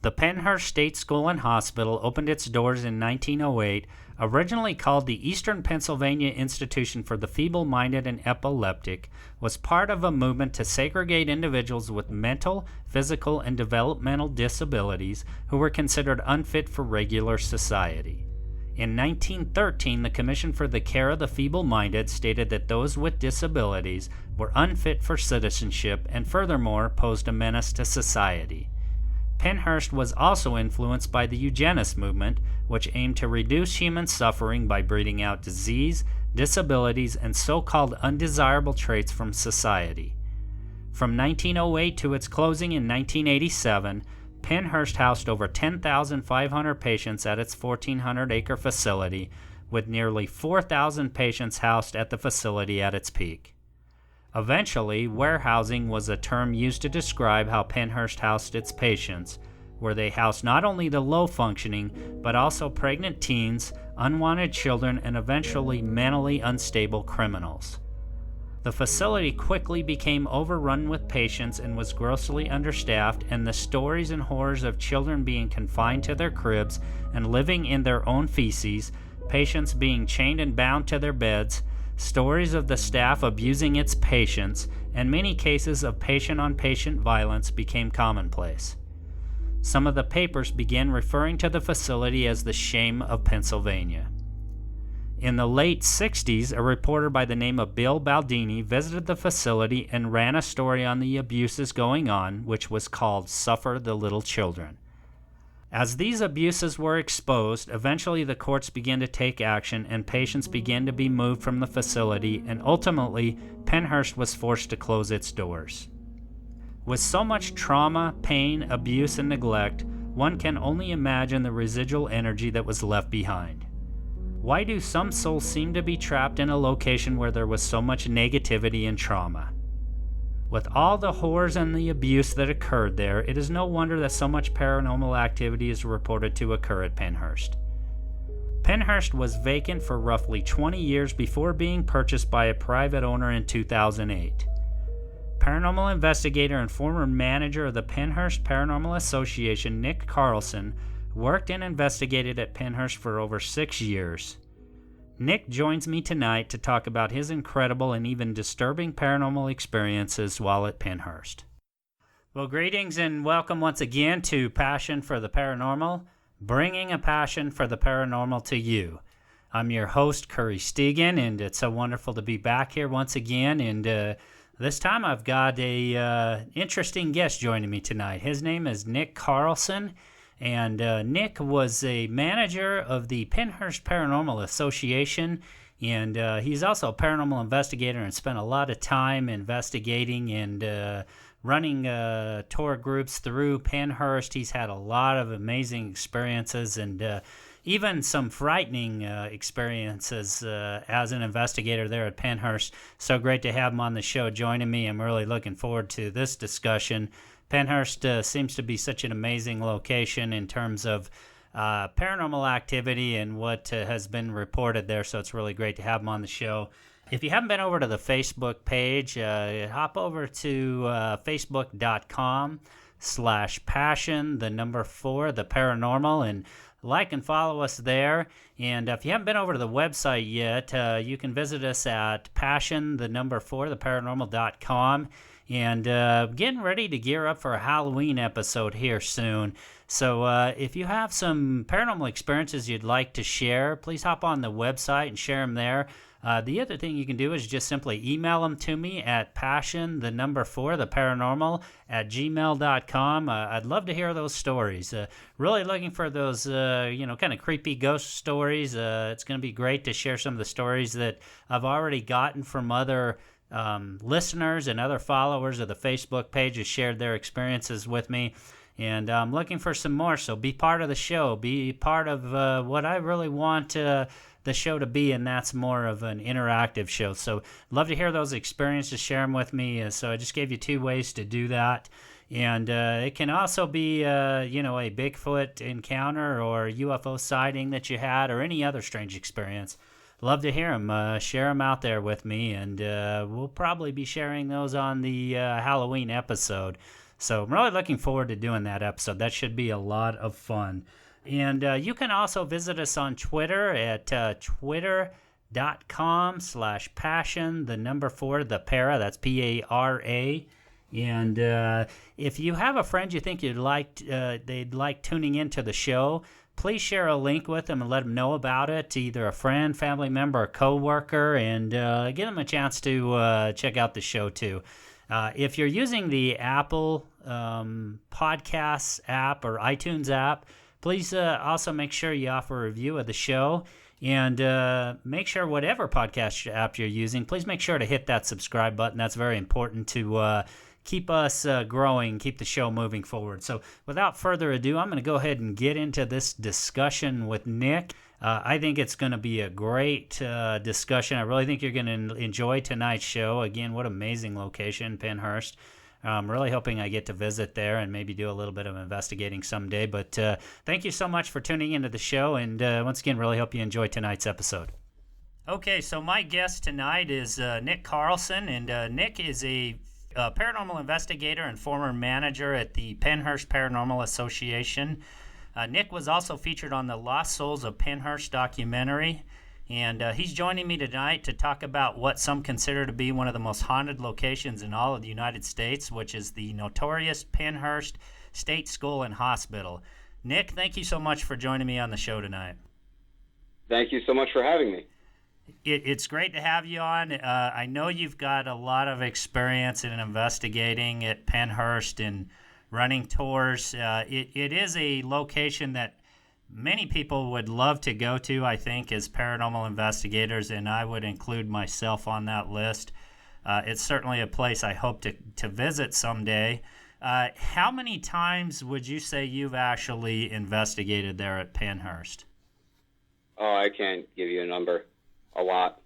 The Pennhurst State School and Hospital opened its doors in 1908, originally called the Eastern Pennsylvania Institution for the Feeble-Minded and Epileptic, was part of a movement to segregate individuals with mental, physical, and developmental disabilities who were considered unfit for regular society. In 1913, the Commission for the Care of the Feeble-Minded stated that those with disabilities were unfit for citizenship and furthermore posed a menace to society. Pennhurst was also influenced by the eugenist movement, which aimed to reduce human suffering by breeding out disease, disabilities, and so-called undesirable traits from society. From 1908 to its closing in 1987, Pennhurst housed over 10,500 patients at its 1,400-acre facility, with nearly 4,000 patients housed at the facility at its peak. Eventually, warehousing was a term used to describe how Pennhurst housed its patients, where they housed not only the low-functioning, but also pregnant teens, unwanted children, and eventually mentally unstable criminals. The facility quickly became overrun with patients and was grossly understaffed, and the stories and horrors of children being confined to their cribs and living in their own feces, patients being chained and bound to their beds, stories of the staff abusing its patients, and many cases of patient-on-patient violence became commonplace. Some of the papers began referring to the facility as the shame of Pennsylvania. In the late 60s, a reporter by the name of Bill Baldini visited the facility and ran a story on the abuses going on, which was called Suffer the Little Children. As these abuses were exposed, eventually the courts began to take action and patients began to be moved from the facility, and ultimately, Pennhurst was forced to close its doors. With so much trauma, pain, abuse, and neglect, one can only imagine the residual energy that was left behind. Why do some souls seem to be trapped in a location where there was so much negativity and trauma? With all the horrors and the abuse that occurred there, it is no wonder that so much paranormal activity is reported to occur at Pennhurst. Pennhurst was vacant for roughly 20 years before being purchased by a private owner in 2008. Paranormal investigator and former manager of the Pennhurst Paranormal Association, Nick Carlson, worked and investigated at Pennhurst for over 6 years. Nick joins me tonight to talk about his incredible and even disturbing paranormal experiences while at Pennhurst. Well, greetings and welcome once again to Passion for the Paranormal, bringing a passion for the paranormal to you. I'm your host, Curry Stegan, and it's so wonderful to be back here once again. And this time I've got a interesting guest joining me tonight. His name is Nick Carlson. And Nick was a manager of the Pennhurst Paranormal Association, and he's also a paranormal investigator and spent a lot of time investigating and running tour groups through Pennhurst. He's had a lot of amazing experiences and even some frightening experiences as an investigator there at Pennhurst. So great to have him on the show joining me. I'm really looking forward to this discussion. Pennhurst seems to be such an amazing location in terms of paranormal activity and what has been reported there, so it's really great to have him on the show. If you haven't been over to the Facebook page, hop over to facebook.com/passion, the number 4, the paranormal, and like and follow us there. And if you haven't been over to the website yet, you can visit us at passion, the number 4, the paranormal.com. And getting ready to gear up for a Halloween episode here soon. So if you have some paranormal experiences you'd like to share, please hop on the website and share them there. The other thing you can do is just simply email them to me at passion, the number 4, the paranormal, at gmail.com. I'd love to hear those stories. Really looking for those, kind of creepy ghost stories. It's going to be great to share some of the stories that I've already gotten from other listeners and other followers of the Facebook page has shared their experiences with me, and I'm looking for some more, so be part of the show, be part of what I really want the show to be, and that's more of an interactive show. So love to hear those experiences, share them with me. So I just gave you 2 ways to do that, and it can also be a Bigfoot encounter or UFO sighting that you had or any other strange experience. Love to hear them. Share them out there with me, and we'll probably be sharing those on the Halloween episode. So I'm really looking forward to doing that episode. That should be a lot of fun. And you can also visit us on Twitter at twitter.com/passion, the number 4, the para, that's P-A-R-A. And if you have a friend you think they'd like tuning into the show, please share a link with them and let them know about it, either a friend, family member, or coworker, and give them a chance to check out the show too. If you're using the Apple Podcasts app or iTunes app, please also make sure you offer a review of the show. And make sure whatever podcast app you're using, please make sure to hit that subscribe button. That's very important to keep us growing, keep the show moving forward. So without further ado, I'm going to go ahead and get into this discussion with Nick. I think it's going to be a great discussion. I really think you're going to enjoy tonight's show. Again, what amazing location, Pennhurst. I'm really hoping I get to visit there and maybe do a little bit of investigating someday. But thank you so much for tuning into the show. And once again, really hope you enjoy tonight's episode. Okay, so my guest tonight is Nick Carlson. And Nick is a paranormal investigator and former manager at the Pennhurst Paranormal Association. Nick was also featured on the Lost Souls of Pennhurst documentary, and he's joining me tonight to talk about what some consider to be one of the most haunted locations in all of the United States, which is the notorious Pennhurst State School and Hospital. Nick, thank you so much for joining me on the show tonight. Thank you so much for having me. It's great to have you on. I know you've got a lot of experience in investigating at Pennhurst and running tours. It is a location that many people would love to go to, I think, as paranormal investigators, and I would include myself on that list. It's certainly a place I hope to visit someday. How many times would you say you've actually investigated there at Pennhurst? Oh, I can't give you a number. A lot.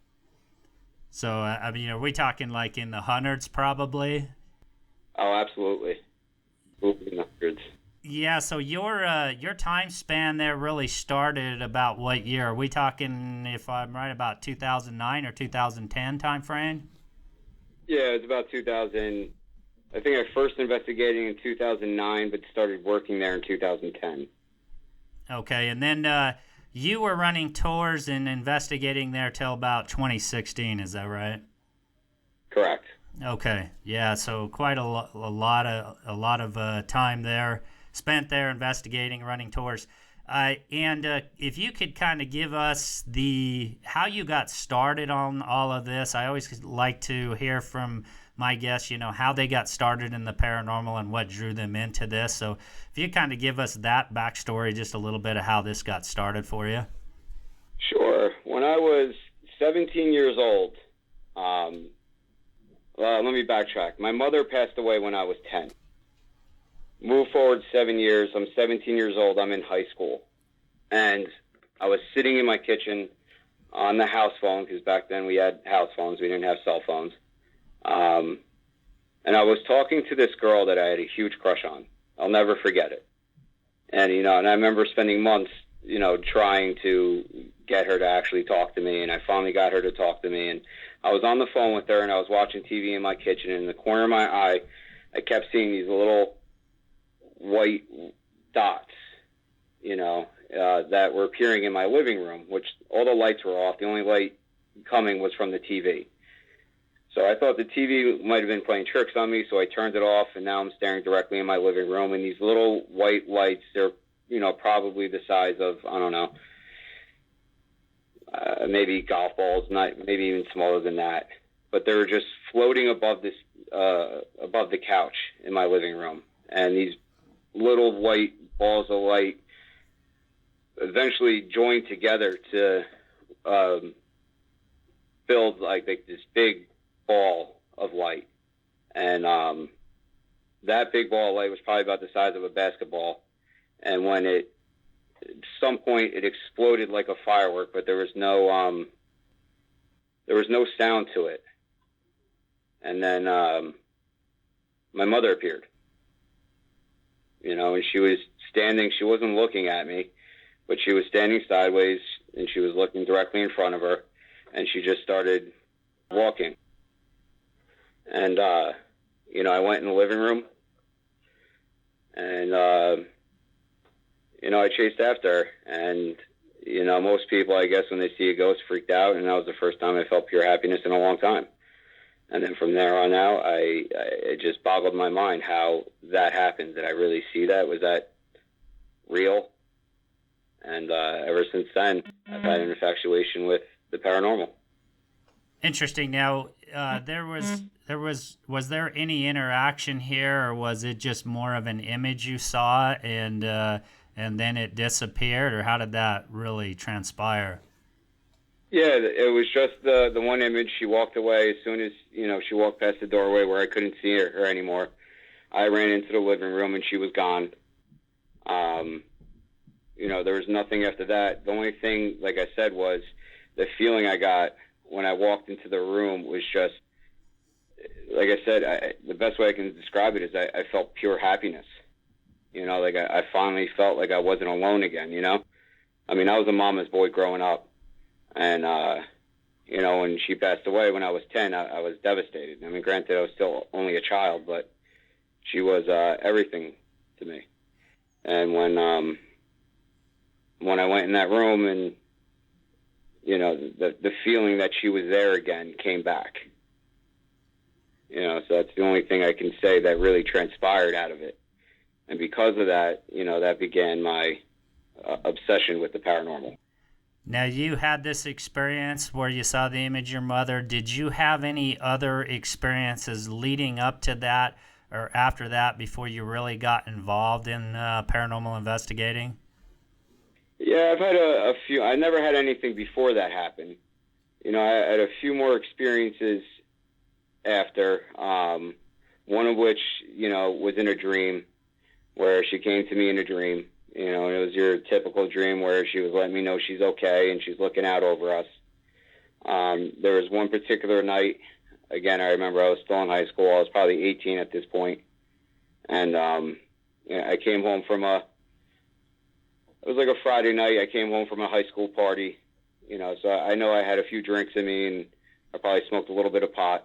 So, I mean, are we talking like in the hundreds probably? Oh, absolutely. In the hundreds. Yeah, so your time span there really started about what year? Are we talking, if I'm right, about 2009 or 2010 time frame? Yeah, it's about 2000. I think I first investigated in 2009, but started working there in 2010. Okay, and then you were running tours and investigating there till about 2016, is that right? Correct. Okay, yeah, so quite a lot of time there, spent there investigating, running tours. And if you could kind of give us how you got started on all of this. I always like to hear from my guests, how they got started in the paranormal and what drew them into this. So if you kind of give us that backstory, just a little bit of how this got started for you. Sure. When I was 17 years old, let me backtrack. My mother passed away when I was 10. Move forward 7 years. I'm 17 years old. I'm in high school. And I was sitting in my kitchen on the house phone, because back then we had house phones. We didn't have cell phones. And I was talking to this girl that I had a huge crush on. I'll never forget it. And, and I remember spending months, trying to get her to actually talk to me. And I finally got her to talk to me. And I was on the phone with her, and I was watching TV in my kitchen. And in the corner of my eye, I kept seeing these little white dots, that were appearing in my living room, which all the lights were off. The only light coming was from the TV. So I thought the TV might have been playing tricks on me, so I turned it off, and now I'm staring directly in my living room, and these little white lights, they're, probably the size of, I don't know, maybe golf balls, maybe even smaller than that. But they were just floating above above the couch in my living room. And these little white balls of light eventually joined together to build like this big ball of light. And that big ball of light was probably about the size of a basketball. And when at some point it exploded like a firework, but there was no sound to it. And then my mother appeared, and she was standing. She wasn't looking at me, but she was standing sideways, and she was looking directly in front of her, and she just started walking. And I went in the living room, And, I chased after her. And, most people, I guess, when they see a ghost, freaked out. And that was the first time I felt pure happiness in a long time. And then from there on out, it just boggled my mind how that happened. Did I really see that? Was that real? And ever since then, I've had an infatuation with the paranormal. Interesting. Now, was there any interaction here, or was it just more of an image you saw and then it disappeared, or how did that really transpire? Yeah, it was just the one image. She walked away as soon as, she walked past the doorway where I couldn't see her anymore. I ran into the living room and she was gone. There was nothing after that. The only thing, like I said, was the feeling I got when I walked into the room was just, like I said, the best way I can describe it is I felt pure happiness. I finally felt like I wasn't alone again, I mean, I was a mama's boy growing up. And, when she passed away when I was 10, I was devastated. I mean, granted, I was still only a child, but she was everything to me. And when I went in that room and, the feeling that she was there again came back. So that's the only thing I can say that really transpired out of it. And because of that, that began my obsession with the paranormal. Now, you had this experience where you saw the image of your mother. Did you have any other experiences leading up to that or after that before you really got involved in paranormal investigating? Yeah, I've had a few. I never had anything before that happen. I had a few more experiences after, one of which, was in a dream where she came to me in a dream. And it was your typical dream where she was letting me know she's okay and she's looking out over us. There was one particular night, again, I remember I was still in high school. I was probably 18 at this point. And I came home from it was like a Friday night. I came home from a high school party, so I know I had a few drinks in me and I probably smoked a little bit of pot.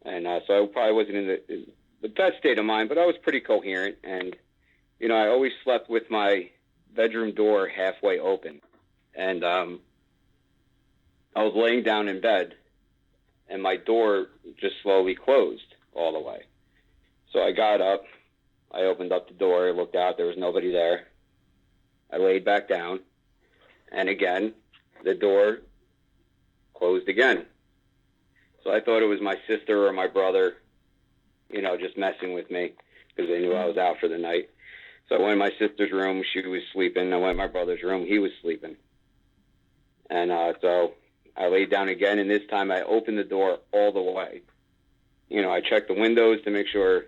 And so I probably wasn't in the best state of mind, but I was pretty coherent. And I always slept with my bedroom door halfway open. And I was laying down in bed, and my door just slowly closed all the way. So I got up, I opened up the door, I looked out, there was nobody there. I laid back down, and again, the door closed again. So I thought it was my sister or my brother, just messing with me because they knew I was out for the night. So I went in my sister's room, she was sleeping. I went in my brother's room, he was sleeping. And so I laid down again, and this time I opened the door all the way. I checked the windows to make sure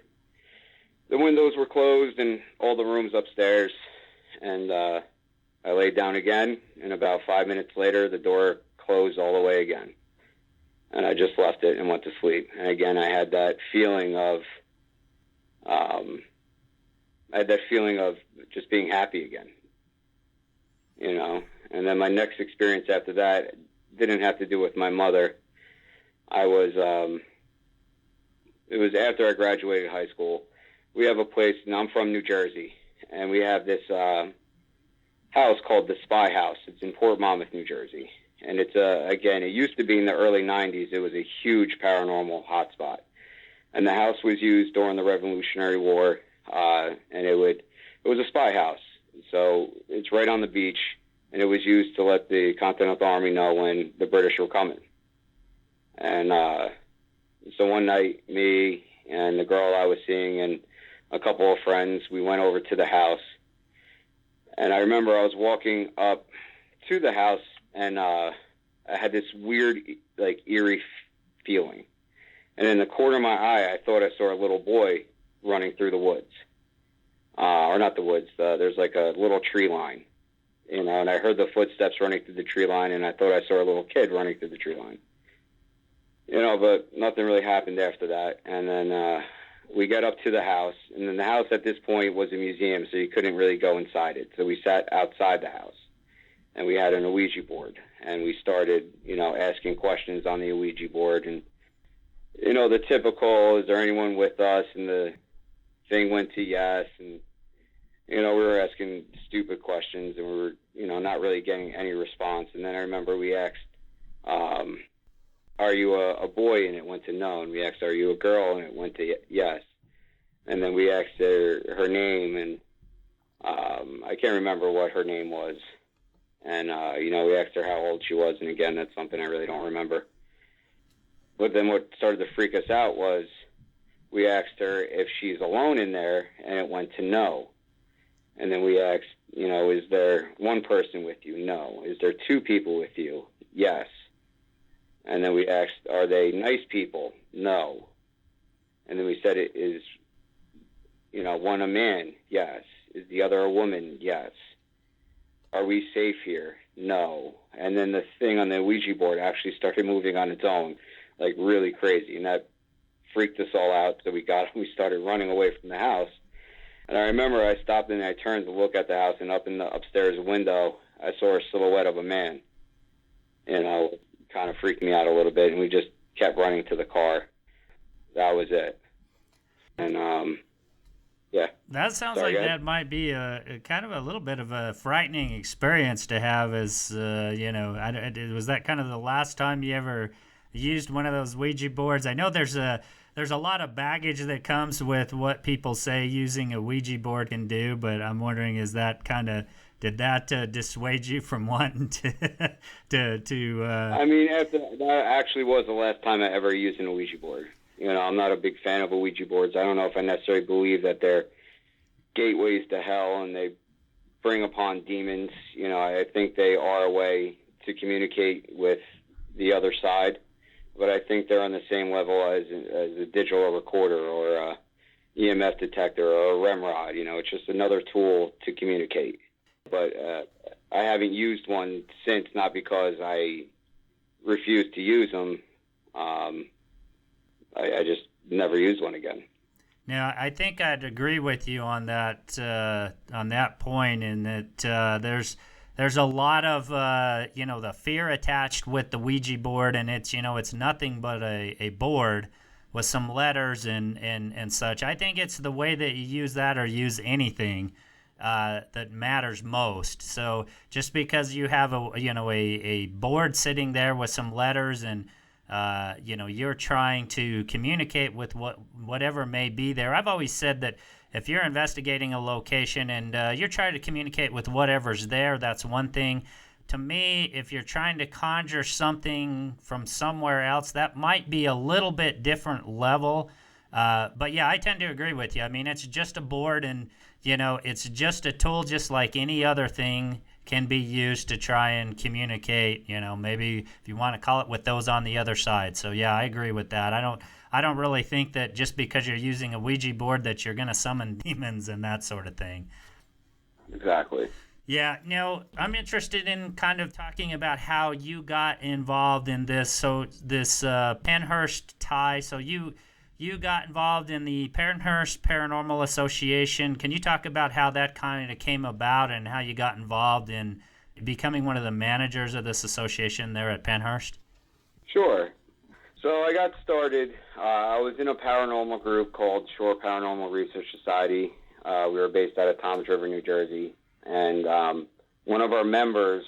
the windows were closed and all the rooms upstairs. And I laid down again, and about 5 minutes later, the door closed all the way again. And I just left it and went to sleep. And again, I had that feeling of just being happy again, And then my next experience after that didn't have to do with my mother. It was after I graduated high school. We have a place, and I'm from New Jersey, and we have this house called the Spy House. It's in Port Monmouth, New Jersey. And it's, again, it used to be in the early 90s. It was a huge paranormal hotspot. And the house was used during the Revolutionary War, and it was a spy house. So it's right on the beach, and it was used to let the Continental Army know when the British were coming. And so one night, me and the girl I was seeing and a couple of friends, we went over to the house. And I remember I was walking up to the house, and I had this weird, eerie feeling. And in the corner of my eye, I thought I saw a little boy running through the woods. Or not the woods, there's like a little tree line. And I heard the footsteps running through the tree line, and I thought I saw a little kid running through the tree line. But nothing really happened after that. And then we got up to the house, and then the house at this point was a museum, so you couldn't really go inside it. So we sat outside the house, and we had an Ouija board, and we started, asking questions on the Ouija board, and, the typical, is there anyone with us? And the thing went to yes, and we were asking stupid questions, and we were, not really getting any response. And then I remember we asked, are you a boy? And it went to no. And we asked, are you a girl? And it went to yes. And then we asked her name, and I can't remember what her name was. And, we asked her how old she was. And again, that's something I really don't remember. But then what started to freak us out was we asked her if she's alone in there, and it went to no. And then we asked, is there one person with you? No. Is there two people with you? Yes. And then we asked, are they nice people? No. And then we said, is, one a man? Yes. Is the other a woman? Yes. Are we safe here? No. And then the thing on the Ouija board actually started moving on its own, like really crazy. And that freaked us all out. So we started running away from the house. And I remember I stopped and I turned to look at the house, and up in the upstairs window, I saw a silhouette of a man. Kind of freaked me out a little bit, and we just kept running to the car. That was it. And, yeah. That sounds like that might be a kind of a little bit of a frightening experience to have as, was that kind of the last time you ever used one of those Ouija boards? I know there's a lot of baggage that comes with what people say using a Ouija board can do, but I'm wondering, did that dissuade you from wanting to I mean, that actually was the last time I ever used an Ouija board. I'm not a big fan of Ouija boards. I don't know if I necessarily believe that they're gateways to hell and they bring upon demons. I think they are a way to communicate with the other side, but I think they're on the same level as a digital recorder or a EMF detector or a REM rod. It's just another tool to communicate. But I haven't used one since, not because I refuse to use them. I just never used one again. Now, I think I'd agree with you on that point, in that there's a lot of the fear attached with the Ouija board, and it's nothing but a board with some letters and such. I think it's the way that you use that or use anything that matters most. So just because you have a board sitting there with some letters and you're trying to communicate with whatever may be there. I've always said that if you're investigating a location and you're trying to communicate with whatever's there, that's one thing. To me, if you're trying to conjure something from somewhere else, that might be a little bit different level. But yeah, I tend to agree with you. I mean, it's just a board, and it's just a tool, just like any other thing can be used to try and communicate, maybe if you want to call it, with those on the other side. So yeah, I agree with that. I don't really think that just because you're using a Ouija board that you're going to summon demons and that sort of thing. Exactly. Yeah, I'm interested in kind of talking about how you got involved in this. So this Pennhurst tie, so you got involved in the Pennhurst Paranormal Association. Can you talk about how that kind of came about and how you got involved in becoming one of the managers of this association there at Pennhurst? Sure. So I got started. I was in a paranormal group called Shore Paranormal Research Society. We were based out of Toms River, New Jersey. And one of our members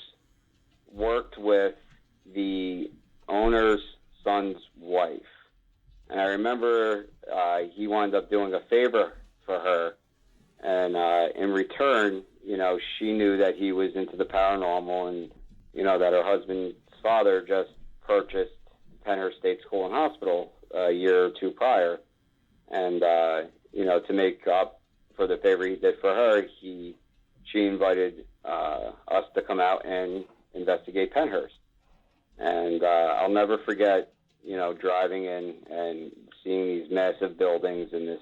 worked with the owner's son's wife. And I remember he wound up doing a favor for her. And in return, she knew that he was into the paranormal and, that her husband's father just purchased Pennhurst State School and Hospital a year or two prior. And, to make up for the favor he did for her, she invited us to come out and investigate Pennhurst. And I'll never forget, driving in and seeing these massive buildings and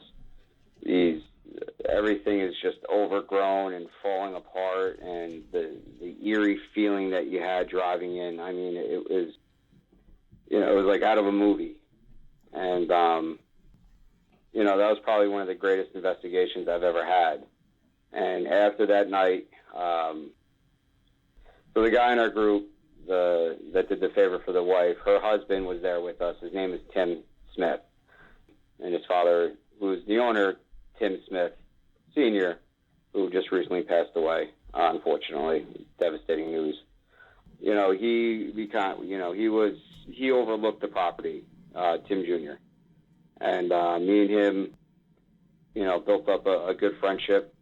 everything is just overgrown and falling apart, and the eerie feeling that you had driving in. I mean, it was like out of a movie. And, that was probably one of the greatest investigations I've ever had. And after that night, so the guy in our group that did the favor for the wife, her husband was there with us. His name is Tim Smith. And his father, who's the owner, Tim Smith Sr., who just recently passed away, unfortunately. Devastating news. You know, he overlooked the property, Tim Jr. And me and him, you know, built up a good friendship.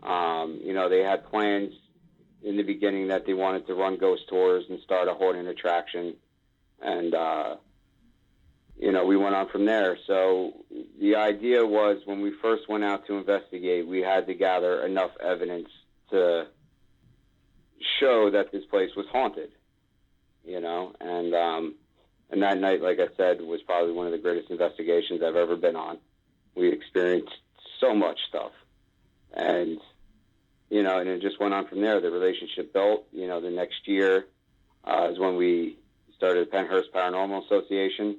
You know, they had plans in the beginning that they wanted to run ghost tours and start a haunted attraction. And, you know, we went on from there. So the idea was, when we first went out to investigate, we had to gather enough evidence to show that this place was haunted, you know. And that night, like I said, was probably one of the greatest investigations I've ever been on. We experienced so much stuff. And, you know, and it just went on from there. The relationship built. You know, the next year is when we started Pennhurst Paranormal Association.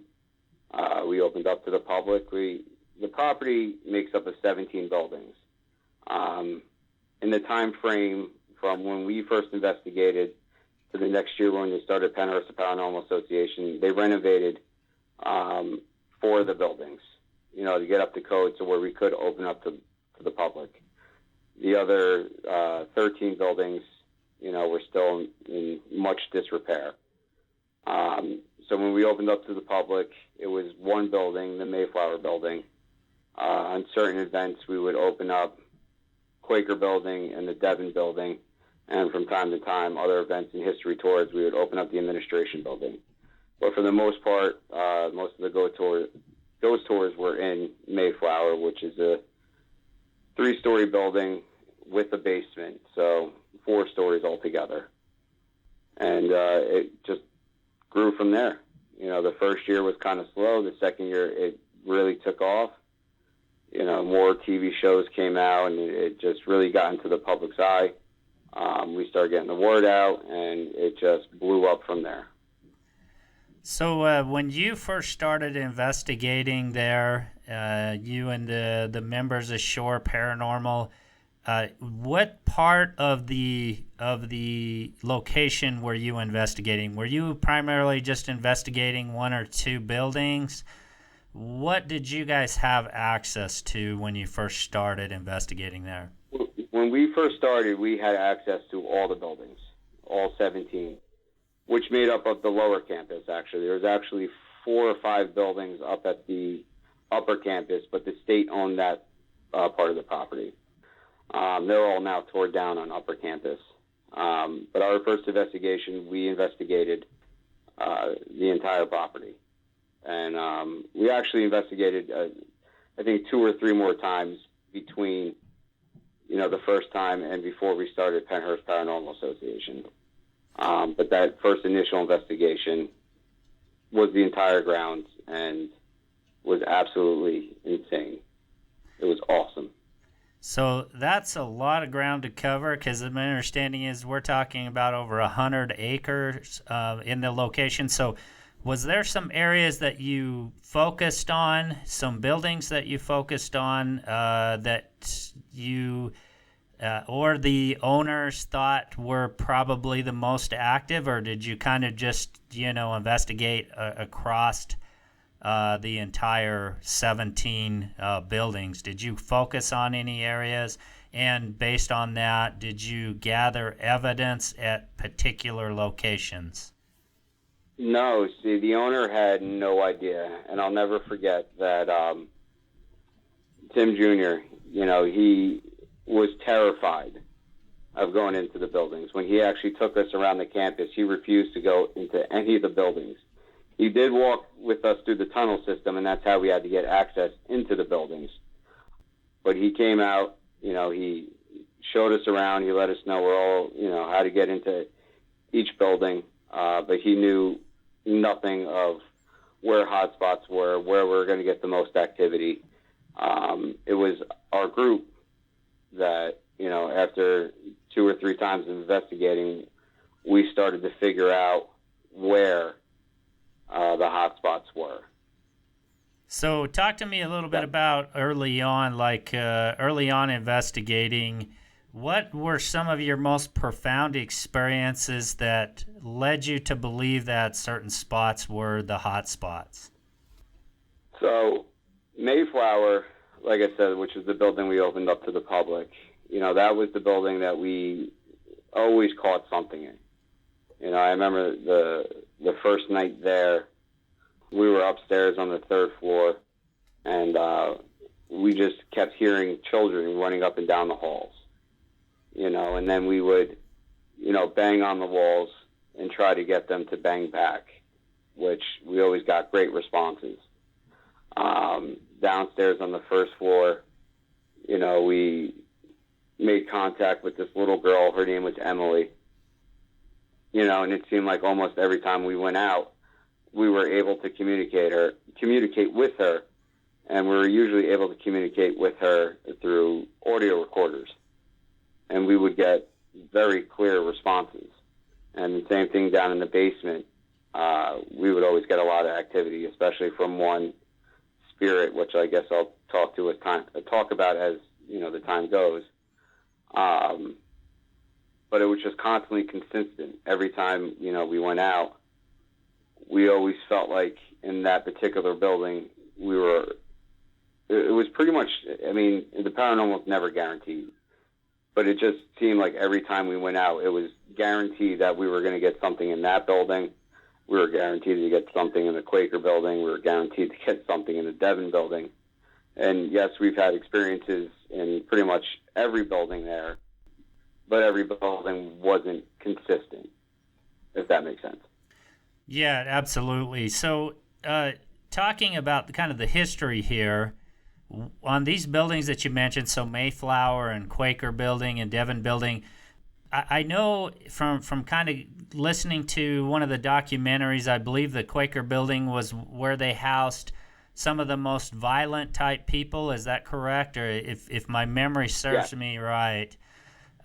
We opened up to the public. The property makes up of 17 buildings. In the time frame from when we first investigated to the next year when they started Pennhurst Paranormal Association, they renovated 4 of the buildings, you know, to get up to code so where we could open up to the public. The other 13 buildings, you know, were still in much disrepair. So when we opened up to the public, it was one building, the Mayflower Building. On certain events, we would open up Quaker Building and the Devon Building. And from time to time, other events and history tours, we would open up the Administration Building. But for the most part, most of the ghost tours were in Mayflower, which is a 3-story building with a basement, so 4 stories altogether. And it just grew from there. You know, the first year was kind of slow. The second year, it really took off. You know, more TV shows came out, and it just really got into the public's eye. We started getting the word out, and it just blew up from there. So when you first started investigating there, you and the members of Shore Paranormal, what part of the location were you investigating? Were you primarily just investigating 1 or 2 buildings? What did you guys have access to when you first started investigating there? When we first started, we had access to all the buildings, all 17, which made up of the lower campus, actually. There was actually 4 or 5 buildings up at the upper campus, but the state owned that part of the property. They're all now torn down on upper campus. But our first investigation, we investigated the entire property. And we actually investigated, I think, 2 or 3 more times between, you know, the first time and before we started Pennhurst Paranormal Association. But that first initial investigation was the entire grounds and was absolutely insane. It was awesome. So that's a lot of ground to cover, because my understanding is we're talking about over 100 acres in the location. So was there some areas that you focused on, some buildings that you focused on that you or the owners thought were probably the most active, or did you kind of just, you know, investigate across the entire 17 buildings? Did you focus on any areas? And based on that, did you gather evidence at particular locations? No, see, the owner had no idea. And I'll never forget that Tim Jr., you know, he was terrified of going into the buildings. When he actually took us around the campus, he refused to go into any of the buildings. He did walk with us through the tunnel system, and that's how we had to get access into the buildings. But he came out, you know, he showed us around, he let us know where all, you know, how to get into each building, but he knew nothing of where hotspots were, where we were going to get the most activity. It was our group that, you know, after 2 or 3 times of investigating, we started to figure out where the hotspots were. So talk to me a little bit about early on investigating. What were some of your most profound experiences that led you to believe that certain spots were the hot spots? So Mayflower, like I said, which is the building we opened up to the public, that was the building that we always caught something in. I remember the first night there, we were upstairs on the third floor, and we just kept hearing children running up and down the halls, and then we would, bang on the walls and try to get them to bang back, which we always got great responses. Downstairs on the first floor, we made contact with this little girl. Her name was Emily, and it seemed like almost every time we went out, we were able to communicate with her, and we were usually able to communicate with her through audio recorders, and we would get very clear responses. And the same thing down in the basement. We would always get a lot of activity, especially from one spirit, which I guess I'll talk about as the time goes. But it was just constantly consistent. Every time we went out, we always felt like in that particular building it was pretty much, the paranormal is never guaranteed, but it just seemed like every time we went out, it was guaranteed that we were going to get something in that building. We were guaranteed to get something in the Quaker Building. We were guaranteed to get something in the Devon Building. And yes, we've had experiences in pretty much every building there, but every building wasn't consistent, if that makes sense. Yeah, absolutely. So talking about the history here, on these buildings that you mentioned, so Mayflower and Quaker Building and Devon Building, I know from kind of listening to one of the documentaries, I believe the Quaker Building was where they housed some of the most violent type people. Is that correct? Or if my memory serves me right,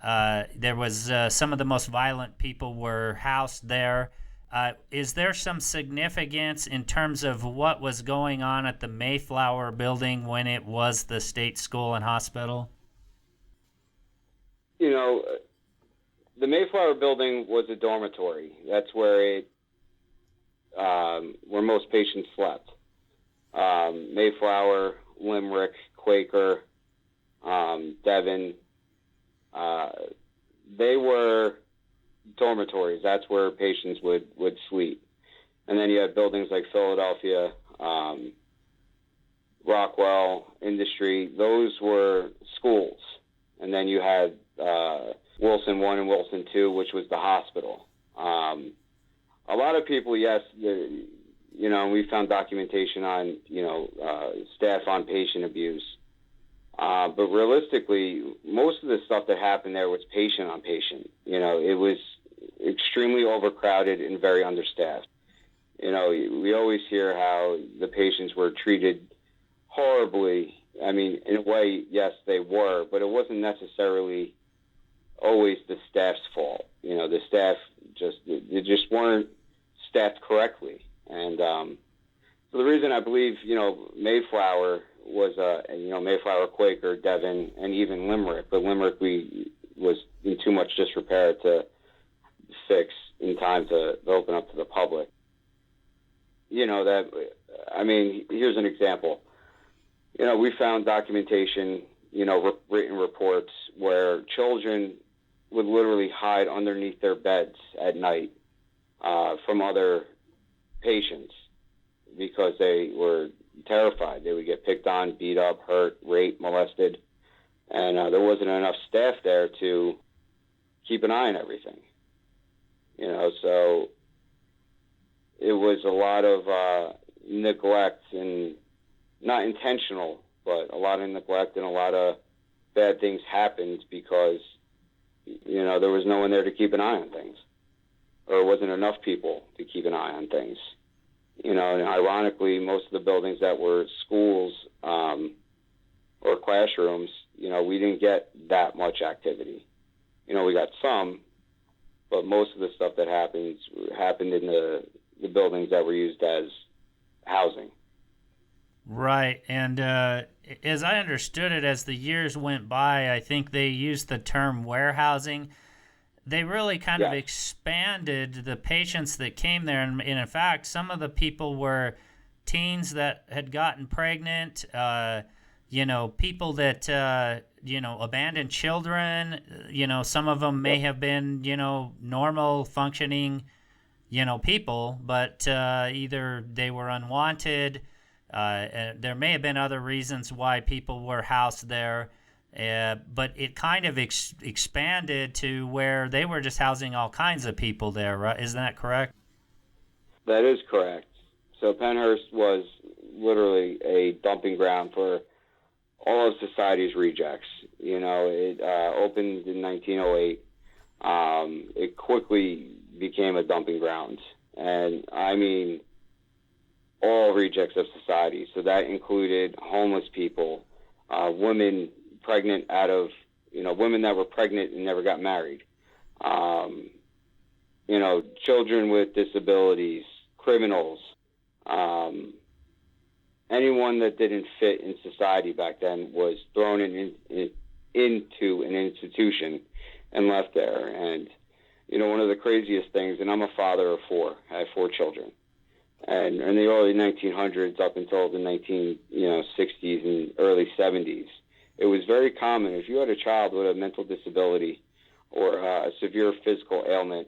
there was some of the most violent people were housed there. Is there some significance in terms of what was going on at the Mayflower Building when it was the state school and hospital? The Mayflower Building was a dormitory. That's where where most patients slept. Mayflower, Limerick, Quaker, Devon, they were dormitories. That's where patients would sleep. And then you had buildings like Philadelphia, Rockwell, Industry. Those were schools. And then you had Wilson 1 and Wilson 2, which was the hospital. A lot of people, yes, we found documentation on, staff on patient abuse. But realistically, most of the stuff that happened there was patient on patient. It was extremely overcrowded and very understaffed. We always hear how the patients were treated horribly. In a way, yes, they were, but it wasn't necessarily always the staff's fault. The staff just weren't staffed correctly. And so the reason I believe, Mayflower was, Mayflower, Quaker, Devon, and even Limerick, but Limerick was in too much disrepair to fix in time to open up to the public. Here's an example. We found documentation, written reports where children would literally hide underneath their beds at night from other patients because they were terrified. They would get picked on, beat up, hurt, raped, molested, and there wasn't enough staff there to keep an eye on everything. So it was a lot of neglect, and not intentional, but a lot of neglect, and a lot of bad things happened because, there was no one there to keep an eye on things, or it wasn't enough people to keep an eye on things. And ironically, most of the buildings that were schools or classrooms, we didn't get that much activity. We got some, but most of the stuff that happened in the buildings that were used as housing. Right, and as I understood it, as the years went by, I think they used the term warehousing. They really kind of expanded the patients that came there, and in fact, some of the people were teens that had gotten pregnant, people that, abandoned children. Some of them may have been, normal functioning, people, but either they were unwanted. There may have been other reasons why people were housed there, but it kind of expanded to where they were just housing all kinds of people there, right? Isn't that correct? That is correct. So Pennhurst was literally a dumping ground for all of society's rejects. It opened in 1908. It quickly became a dumping ground. And I mean, all rejects of society. So that included homeless people, women pregnant women that were pregnant and never got married, children with disabilities, criminals, anyone that didn't fit in society back then was thrown into an institution and left there. And, one of the craziest things, and I'm a father of four, I have four children. And in the early 1900s up until the 60s and early 70s, it was very common if you had a child with a mental disability or a severe physical ailment,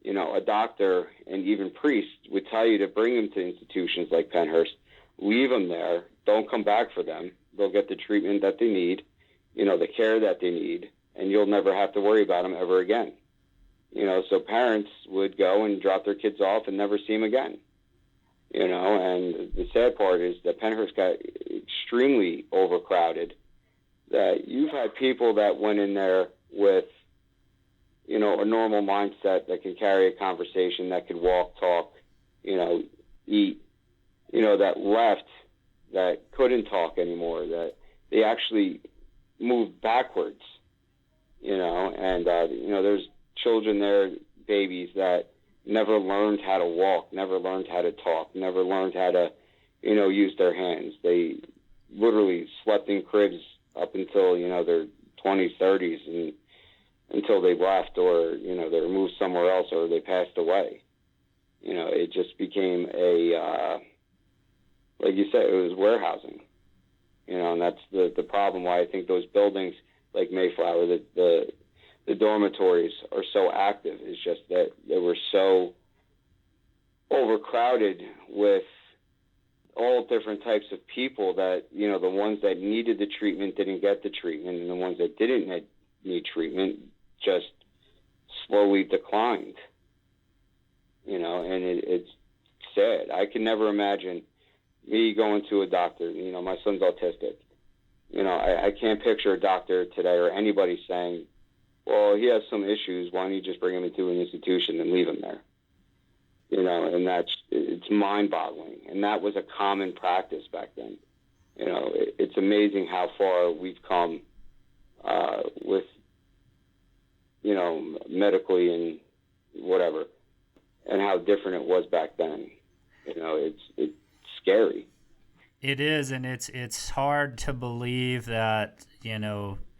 a doctor and even priests would tell you to bring them to institutions like Pennhurst, leave them there, don't come back for them. They'll get the treatment that they need, the care that they need, and you'll never have to worry about them ever again. So parents would go and drop their kids off and never see them again. And the sad part is that Pennhurst got extremely overcrowded, that you've had people that went in there with, a normal mindset that can carry a conversation, that could walk, talk, eat, that left, that couldn't talk anymore, that they actually moved backwards, and, there's children there, babies that never learned how to walk, never learned how to talk, never learned how to, use their hands. They literally slept in cribs up until, their 20s, 30s, and until they left or, they were moved somewhere else or they passed away. It just became like you said, it was warehousing. And that's the problem why I think those buildings like Mayflower, the dormitories are so active, is just that they were so overcrowded with all different types of people that, the ones that needed the treatment didn't get the treatment, and the ones that didn't need treatment just slowly declined. And it's sad. I can never imagine me going to a doctor. My son's autistic. I can't picture a doctor today or anybody saying, well, he has some issues, why don't you just bring him into an institution and leave him there? And it's mind-boggling. And that was a common practice back then. It's amazing how far we've come with, medically and whatever, and how different it was back then. It's scary. It is, and it's hard to believe that,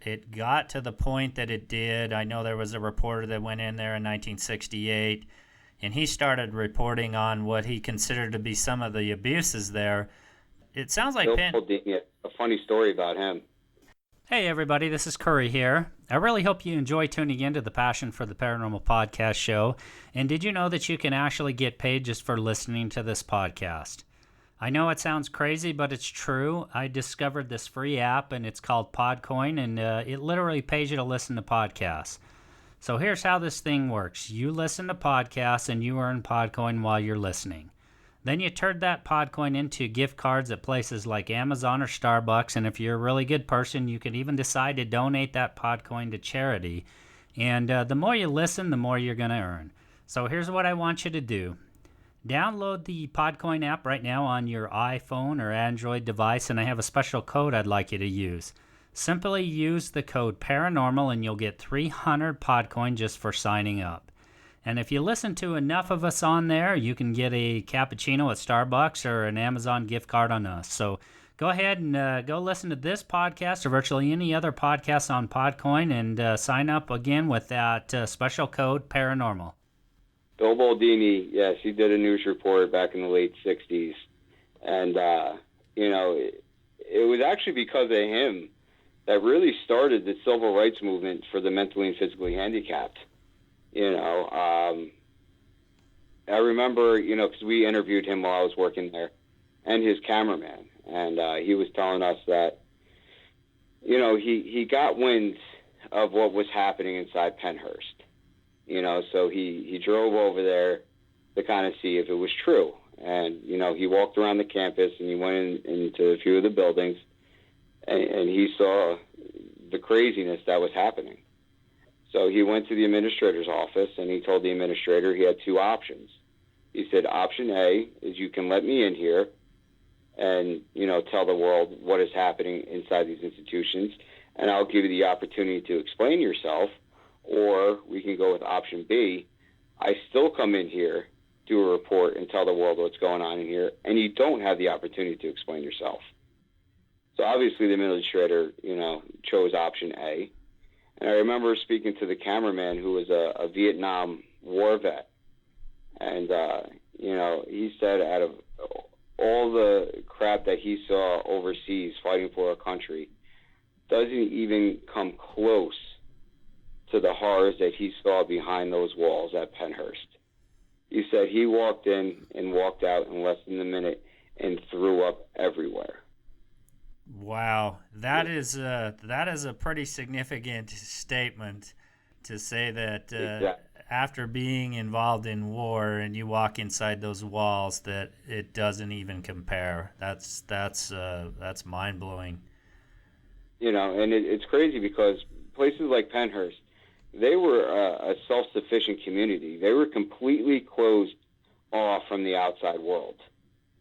it got to the point that it did. I know there was a reporter that went in there in 1968, and he started reporting on what he considered to be some of the abuses there. It sounds like a funny story about him. Hey everybody, this is Curry here. I really hope you enjoy tuning into the Passion for the Paranormal podcast show. And did you know that you can actually get paid just for listening to this podcast? I know it sounds crazy, but it's true. I discovered this free app, and it's called PodCoin, and it literally pays you to listen to podcasts. So here's how this thing works. You listen to podcasts, and you earn PodCoin while you're listening. Then you turn that PodCoin into gift cards at places like Amazon or Starbucks, and if you're a really good person, you can even decide to donate that PodCoin to charity. And the more you listen, the more you're going to earn. So here's what I want you to do. Download the PodCoin app right now on your iPhone or Android device, and I have a special code I'd like you to use. Simply use the code PARANORMAL and you'll get 300 PodCoin just for signing up. And if you listen to enough of us on there, you can get a cappuccino at Starbucks or an Amazon gift card on us. So go ahead and go listen to this podcast or virtually any other podcast on PodCoin and sign up again with that special code PARANORMAL. Bill Baldini, yes, he did a news report back in the late 60s. And, it was actually because of him that really started the civil rights movement for the mentally and physically handicapped. I remember, because we interviewed him while I was working there, and his cameraman, and he was telling us that, he got wind of what was happening inside Pennhurst. So he drove over there to kind of see if it was true. And, he walked around the campus and he went into a few of the buildings and he saw the craziness that was happening. So he went to the administrator's office and he told the administrator he had two options. He said, option A is you can let me in here and, tell the world what is happening inside these institutions, and I'll give you the opportunity to explain yourself. Or we can go with option B. I still come in here, do a report, and tell the world what's going on in here, and you don't have the opportunity to explain yourself. So obviously the administrator, chose option A. And I remember speaking to the cameraman who was a Vietnam War vet. And, he said out of all the crap that he saw overseas fighting for our country, doesn't even come close to the horrors that he saw behind those walls at Pennhurst. He said he walked in and walked out in less than a minute and threw up everywhere. Wow, that is a pretty significant statement to say that Exactly. After being involved in war and you walk inside those walls, that it doesn't even compare. That's mind blowing. And it's crazy because places like Pennhurst, they were a self-sufficient community. They were completely closed off from the outside world.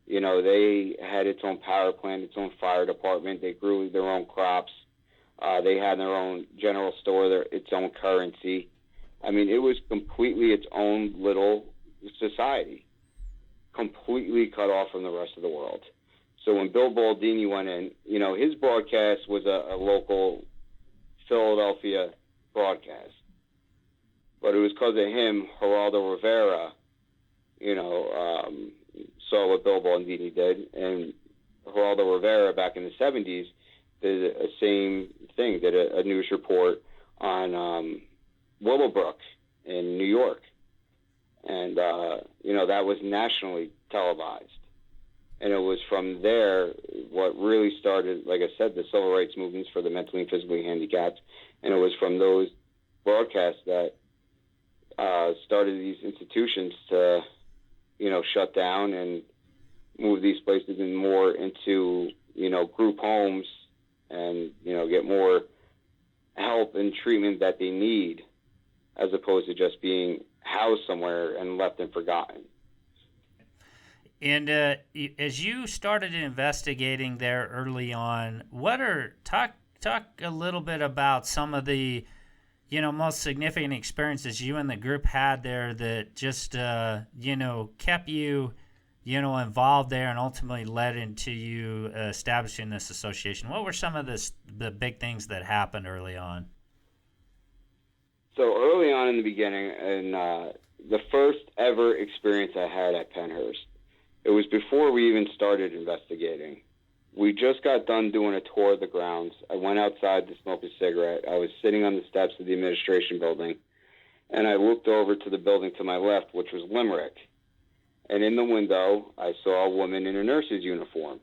They had its own power plant, its own fire department. They grew their own crops. They had their own general store, its own currency. I mean, it was completely its own little society, completely cut off from the rest of the world. So when Bill Baldini went in, his broadcast was a local Philadelphia broadcast. But it was because of him, Geraldo Rivera, saw what Bill Baldini did. And Geraldo Rivera, back in the 70s, did a same thing, did a news report on Willowbrook in New York. And, that was nationally televised. And it was from there what really started, like I said, the civil rights movements for the mentally and physically handicapped. And it was from those broadcasts that started these institutions to, shut down and move these places in more into, group homes and, get more help and treatment that they need, as opposed to just being housed somewhere and left and forgotten. And as you started investigating there early on, talk a little bit about some of the, most significant experiences you and the group had there that just, kept you, involved there and ultimately led into you establishing this association. What were some of the big things that happened early on? So early on in the beginning, and the first ever experience I had at Pennhurst, it was before we even started investigating. We just got done doing a tour of the grounds. I went outside to smoke a cigarette. I was sitting on the steps of the administration building, and I looked over to the building to my left, which was Limerick. And in the window, I saw a woman in a nurse's uniform,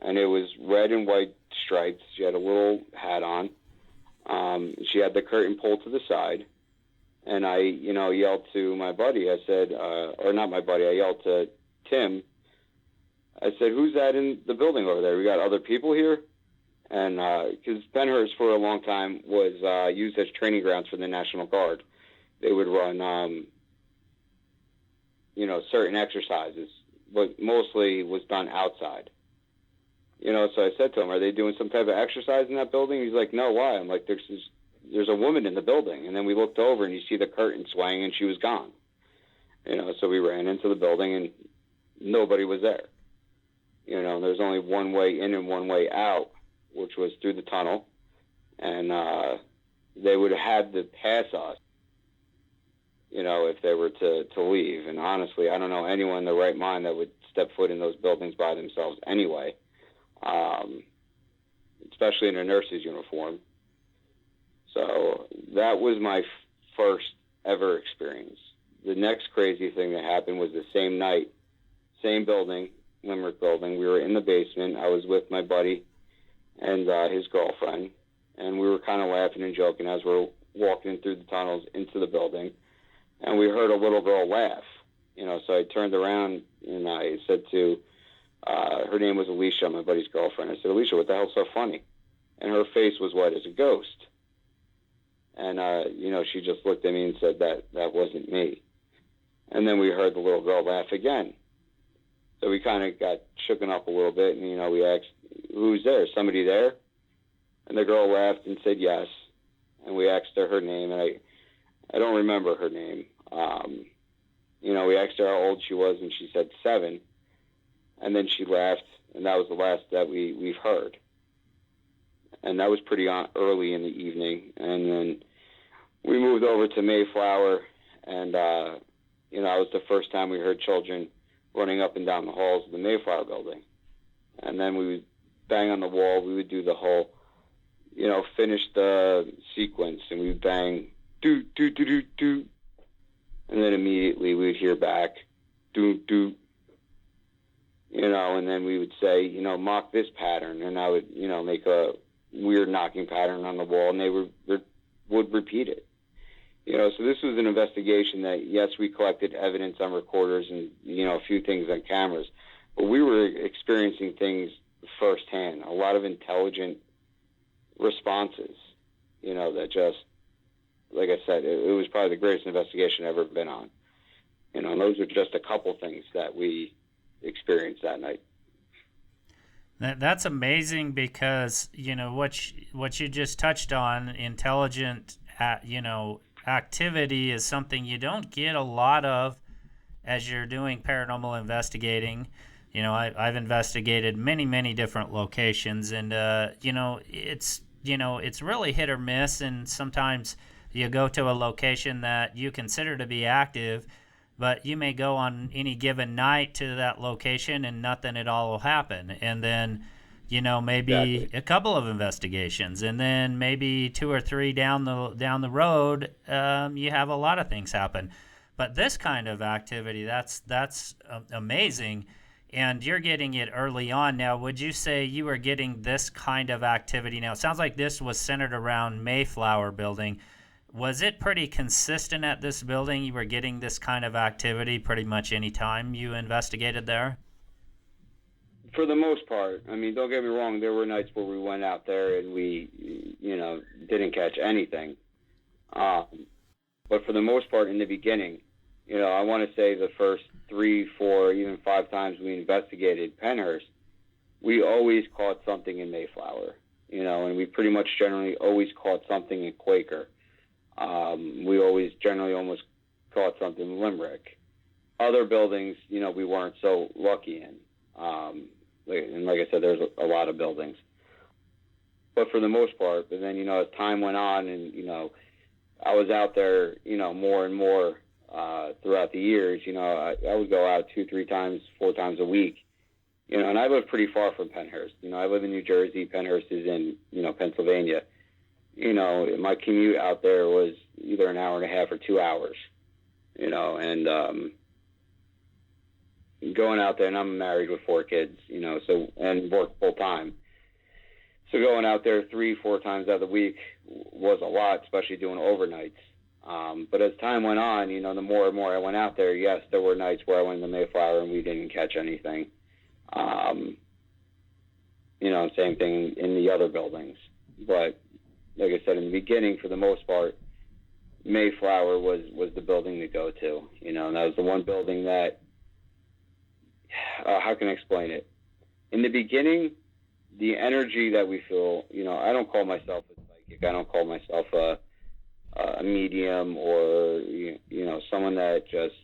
and it was red and white stripes. She had a little hat on. She had the curtain pulled to the side, and I, yelled to my buddy. I said, or not my buddy, I yelled to Tim. I said, who's that in the building over there? We got other people here? And because Pennhurst for a long time was used as training grounds for the National Guard. They would run, certain exercises, but mostly was done outside. So I said to him, are they doing some type of exercise in that building? He's like, no, why? I'm like, there's a woman in the building. And then we looked over and you see the curtain swaying and she was gone. So we ran into the building and nobody was there. There's only one way in and one way out, which was through the tunnel. And they would have had to pass us, if they were to leave. And honestly, I don't know anyone in their right mind that would step foot in those buildings by themselves anyway. especially in a nurse's uniform. So that was my first ever experience. The next crazy thing that happened was the same night, same building, Limerick Building. We were in the basement. I was with my buddy and his girlfriend, and we were kind of laughing and joking as we're walking through the tunnels into the building, and we heard a little girl laugh. So I turned around and I said to, her name was Alicia, my buddy's girlfriend. I said, Alicia, what the hell's so funny? And her face was white as a ghost. And, she just looked at me and said that wasn't me. And then we heard the little girl laugh again. So we kind of got shooken up a little bit, and, we asked, who's there? Somebody there? And the girl laughed and said yes. And we asked her name, and I don't remember her name. We asked her how old she was, and she said 7. And then she laughed, and that was the last that we've heard. And that was pretty early in the evening. And then we moved over to Mayflower, and, that was the first time we heard children running up and down the halls of the Mayflower Building. And then we would bang on the wall. We would do the whole, finish the sequence, and we would bang, do, do, do, do, do. And then immediately we would hear back, do, do. And then we would say, mock this pattern. And I would, make a weird knocking pattern on the wall, and they would repeat it. So this was an investigation that, yes, we collected evidence on recorders and, a few things on cameras, but we were experiencing things firsthand, a lot of intelligent responses, that just, like I said, it was probably the greatest investigation I've ever been on. And those are just a couple things that we experienced that night. That's amazing because, what you just touched on, intelligent, activity is something you don't get a lot of as you're doing paranormal investigating. I've investigated many different locations, and it's really hit or miss, and sometimes you go to a location that you consider to be active, but you may go on any given night to that location and nothing at all will happen. And then, maybe exactly. A couple of investigations, and then maybe 2 or 3 down the road, you have a lot of things happen. But this kind of activity, that's amazing, and you're getting it early on. Now, would you say you were getting this kind of activity? Now, it sounds like this was centered around Mayflower Building. Was it pretty consistent at this building? You were getting this kind of activity pretty much any time you investigated there? For the most part. I mean, don't get me wrong, there were nights where we went out there and we, didn't catch anything. But for the most part, in the beginning, I want to say the first 3, 4, even 5 times we investigated Pennhurst, we always caught something in Mayflower, and we pretty much generally always caught something in Quaker. We always generally almost caught something in Limerick. Other buildings, we weren't so lucky in. And like I said, there's a lot of buildings. But for the most part, but then, as time went on and, I was out there, more and more throughout the years, I would go out 2, 3 times, 4 times a week, and I live pretty far from Pennhurst. I live in New Jersey. Pennhurst is in, Pennsylvania. My commute out there was either an hour and a half or 2 hours, and going out there, and I'm married with 4 kids, so, and work full time. So going out there 3, 4 times out of the week was a lot, especially doing overnights. But as time went on, the more and more I went out there, yes, there were nights where I went to Mayflower and we didn't catch anything. Same thing in the other buildings. But like I said, in the beginning, for the most part, Mayflower was the building to go to, and that was the one building that, how can I explain it? In the beginning, the energy that we feel, I don't call myself a psychic. I don't call myself a medium or, someone that just,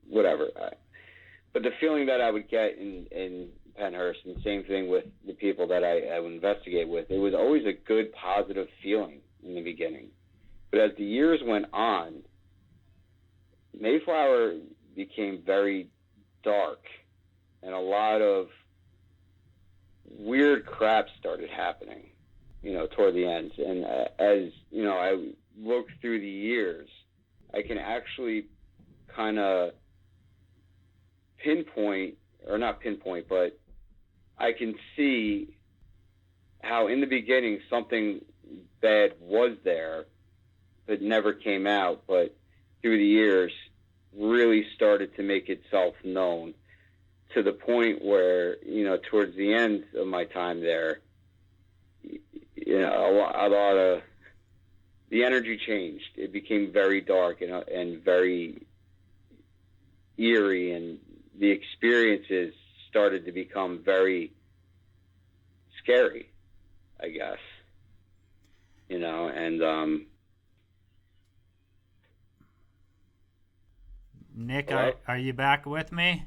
whatever. But the feeling that I would get in Pennhurst, and same thing with the people that I would investigate with, it was always a good, positive feeling in the beginning. But as the years went on, Mayflower became very dark, and a lot of weird crap started happening, toward the end. And as, I look through the years, I can actually kind of not pinpoint, but I can see how in the beginning something bad was there that never came out, but through the years really started to make itself known, to the point where, towards the end of my time there, a lot of the energy changed. It became very dark and very eerie, and the experiences started to become very scary, I guess. And Nick, hello? are you back with me?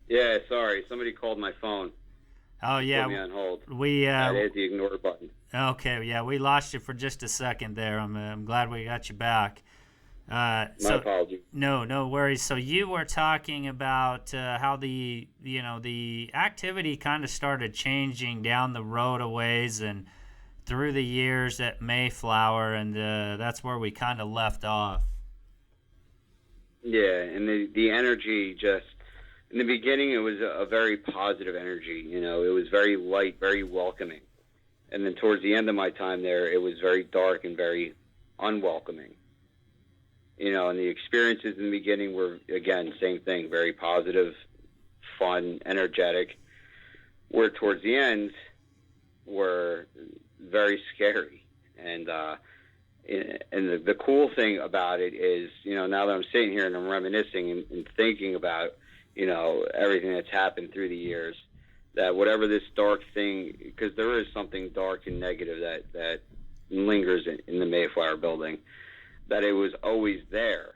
Yeah, sorry, somebody called my phone. Oh yeah, put me on hold. I hit the ignore button. Okay, yeah, we lost you for just a second there. I'm glad we got you back. My apologies. No worries. So you were talking about how the activity kind of started changing down the road a ways and through the years at Mayflower, and that's where we kind of left off. Yeah, and the energy just, in the beginning, it was a very positive energy. It was very light, very welcoming. And then towards the end of my time there, it was very dark and very unwelcoming. And the experiences in the beginning were, again, same thing, very positive, fun, energetic. Where towards the end were very scary. And the cool thing about it is, now that I'm sitting here and I'm reminiscing and thinking about, everything that's happened through the years, that whatever this dark thing, because there is something dark and negative that lingers in the Mayflower Building, that it was always there,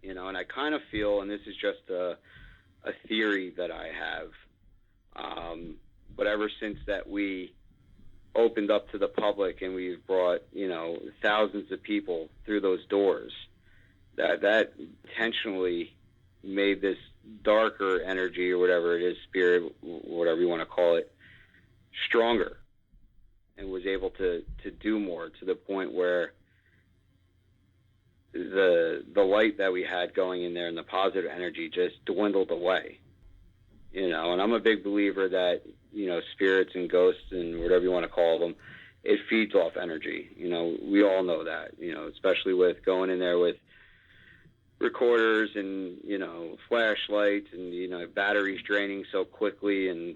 and I kind of feel, and this is just a theory that I have, but ever since that we opened up to the public and we've brought, thousands of people through those doors, that intentionally made this darker energy, or whatever it is, spirit, whatever you want to call it, stronger, and was able to do more, to the point where the light that we had going in there and the positive energy just dwindled away. And I'm a big believer that, spirits and ghosts and whatever you want to call them, it feeds off energy. We all know that, especially with going in there with recorders and, flashlights and, batteries draining so quickly, and,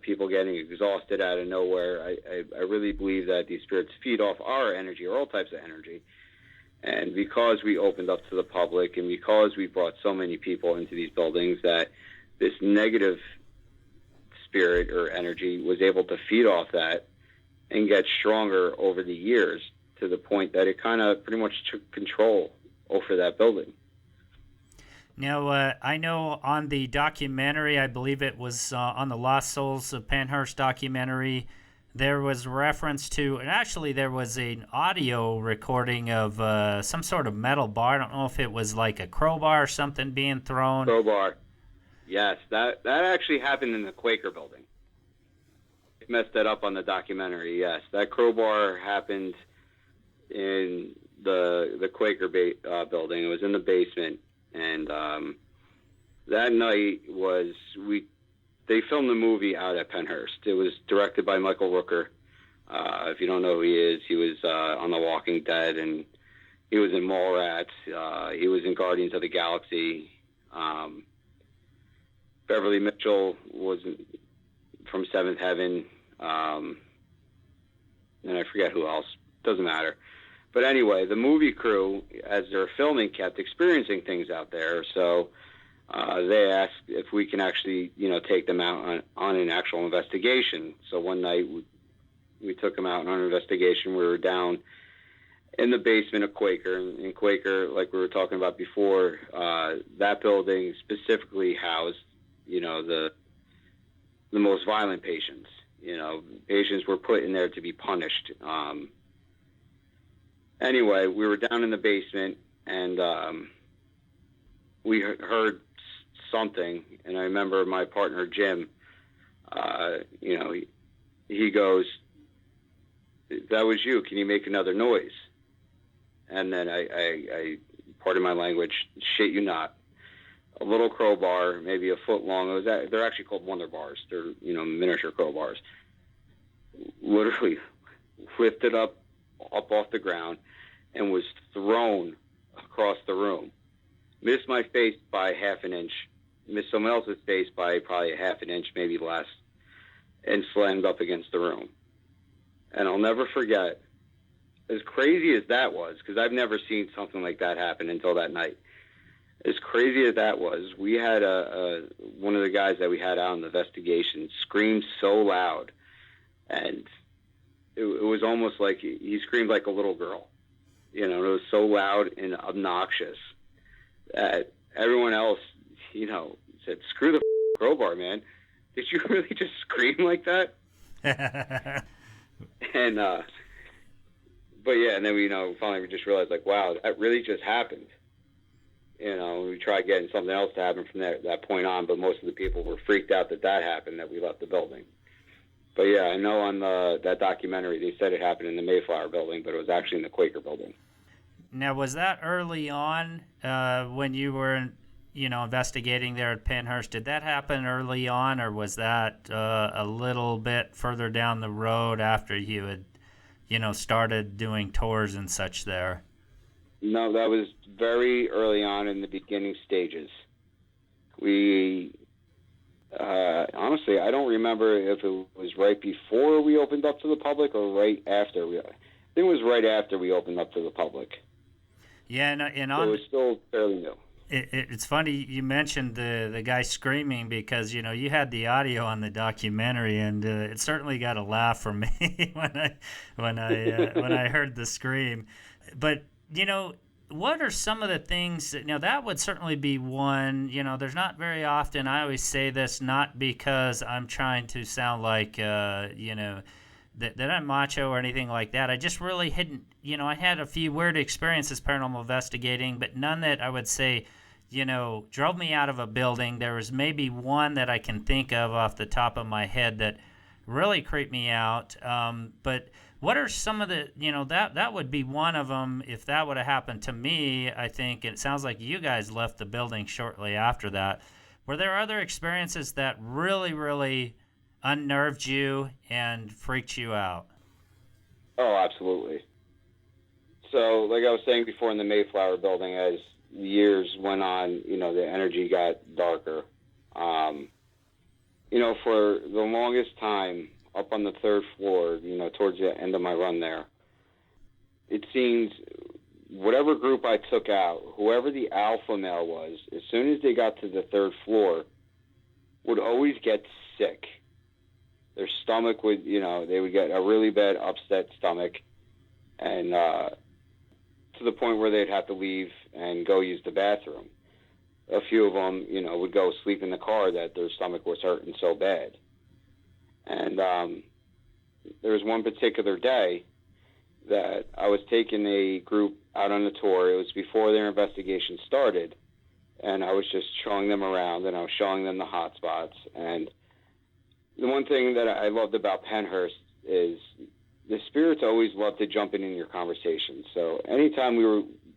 people getting exhausted out of nowhere. I really believe that these spirits feed off our energy, or all types of energy. And because we opened up to the public, and because we brought so many people into these buildings, that this negative spirit or energy was able to feed off that and get stronger over the years, to the point that it kind of pretty much took control over that building. Now, I know on the documentary, I believe it was on the Lost Souls of Pennhurst documentary, there was reference to, and actually there was an audio recording of some sort of metal bar. I don't know if it was like a crowbar or something being thrown. Crowbar. Yes, that actually happened in the Quaker Building. It messed that up on the documentary, yes. That crowbar happened in the Quaker Building. It was in the basement. And that night they filmed the movie out at Pennhurst. It was directed by Michael Rooker. If you don't know who he is, he was on The Walking Dead, and he was in Mallrats. He was in Guardians of the Galaxy. Beverly Mitchell was from Seventh Heaven. And I forget who else. Doesn't matter. But anyway, the movie crew, as they're filming, kept experiencing things out there. So they asked if we can actually, take them out on an actual investigation. So one night we took them out on an investigation. We were down in the basement of Quaker. And Quaker, like we were talking about before, that building specifically housed, the most violent patients. Patients were put in there to be punished. Anyway, we were down in the basement, and we heard something, and I remember my partner Jim He goes, "That was you. Can you make another noise?" And then I pardon my language, shit you not, a little crowbar, maybe a foot long. They're actually called Wonder Bars. They're, miniature crowbars. Literally lifted up off the ground and was thrown across the room. Missed my face by half an inch. Missed someone else's face by probably a half an inch, maybe less, and slammed up against the room. And I'll never forget, as crazy as that was, because I've never seen something like that happen until that night. As crazy as that was, we had one of the guys that we had out on the investigation screamed so loud, and it was almost like he screamed like a little girl. It was so loud and obnoxious that everyone else, said, "Screw the crowbar, man. Did you really just scream like that?" And but yeah, and then we finally we just realized, like, wow, that really just happened. We tried getting something else to happen from that point on, but most of the people were freaked out that happened, that we left the building. But yeah, I know on that documentary they said it happened in the Mayflower Building, but it was actually in the Quaker Building. Now, was that early on when you were, investigating there at Pennhurst? Did that happen early on, or was that a little bit further down the road after you had, started doing tours and such there? No, that was very early on in the beginning stages. We, honestly, I don't remember if it was right before we opened up to the public or right after. I think it was right after we opened up to the public. Yeah, and so it was still fairly new. It's funny you mentioned the guy screaming, because you had the audio on the documentary, and it certainly got a laugh from me when I heard the scream. But what are some of the things that would certainly be one. There's not very often. I always say this not because I'm trying to sound like that I'm macho or anything like that. I just really hadn't, I had a few weird experiences paranormal investigating, but none that I would say, drove me out of a building. There was maybe one that I can think of off the top of my head that really creeped me out. But what are some of the, that would be one of them. If that would have happened to me, I think it sounds like you guys left the building shortly after that. Were there other experiences that really, really unnerved you and freaked you out? Oh, absolutely. So, like I was saying before, in the Mayflower Building, as years went on, the energy got darker. For the longest time, up on the third floor, towards the end of my run there, it seems whatever group I took out, whoever the alpha male was, as soon as they got to the third floor, would always get sick. Their stomach would, they would get a really bad upset stomach, and to the point where they'd have to leave and go use the bathroom. A few of them, would go sleep in the car that their stomach was hurting so bad. And there was one particular day that I was taking a group out on a tour. It was before their investigation started, and I was just showing them around, and I was showing them the hot spots. And the one thing that I loved about Pennhurst is the spirits always love to jump in your conversation. So anytime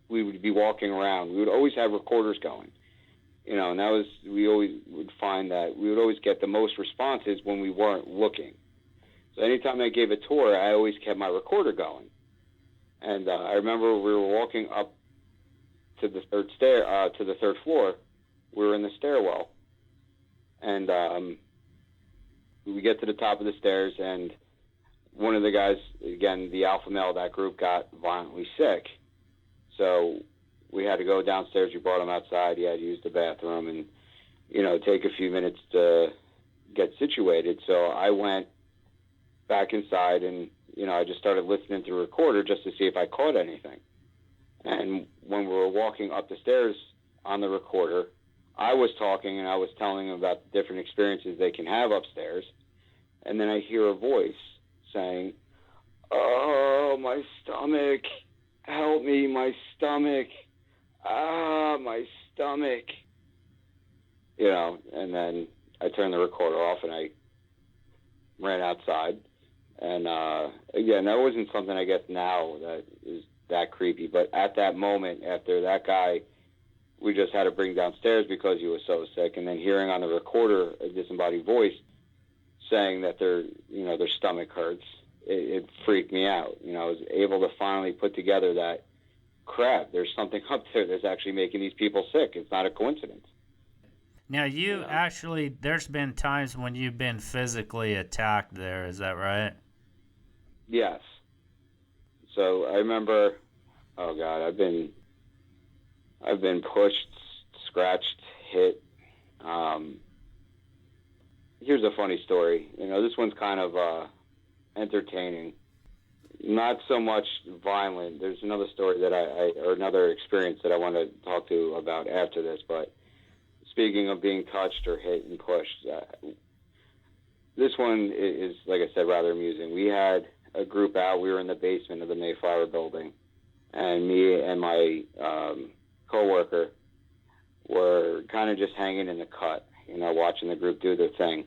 we would be walking around, we would always have recorders going. And we always would find that we would always get the most responses when we weren't looking. So anytime I gave a tour, I always kept my recorder going. And I remember we were walking up to the third floor. We were in the stairwell, and we get to the top of the stairs, and one of the guys, again, the alpha male of that group, got violently sick. So we had to go downstairs. We brought him outside. He had to use the bathroom and, take a few minutes to get situated. So I went back inside and, I just started listening to the recorder just to see if I caught anything. And when we were walking up the stairs on the recorder, I was talking and I was telling them about the different experiences they can have upstairs. And then I hear a voice saying, "Oh, my stomach. Help me, my stomach. Ah, my stomach." And then I turned the recorder off and I ran outside. And again, that wasn't something I guess now that is that creepy. But at that moment, after that guy, we just had to bring downstairs because he was so sick. And then hearing on the recorder a disembodied voice saying that their stomach hurts, it freaked me out. I was able to finally put together that, crap, there's something up there that's actually making these people sick. It's not a coincidence. Now, actually, there's been times when you've been physically attacked there, is that right? Yes. So I remember, oh God, I've been pushed, scratched, hit. Here's a funny story. This one's kind of entertaining. Not so much violent. There's another story that or another experience that I want to talk to about after this. But speaking of being touched or hit and pushed, this one is, like I said, rather amusing. We had a group out. We were in the basement of the Mayflower Building, and me and my coworker were kind of just hanging in the cut, watching the group do their thing.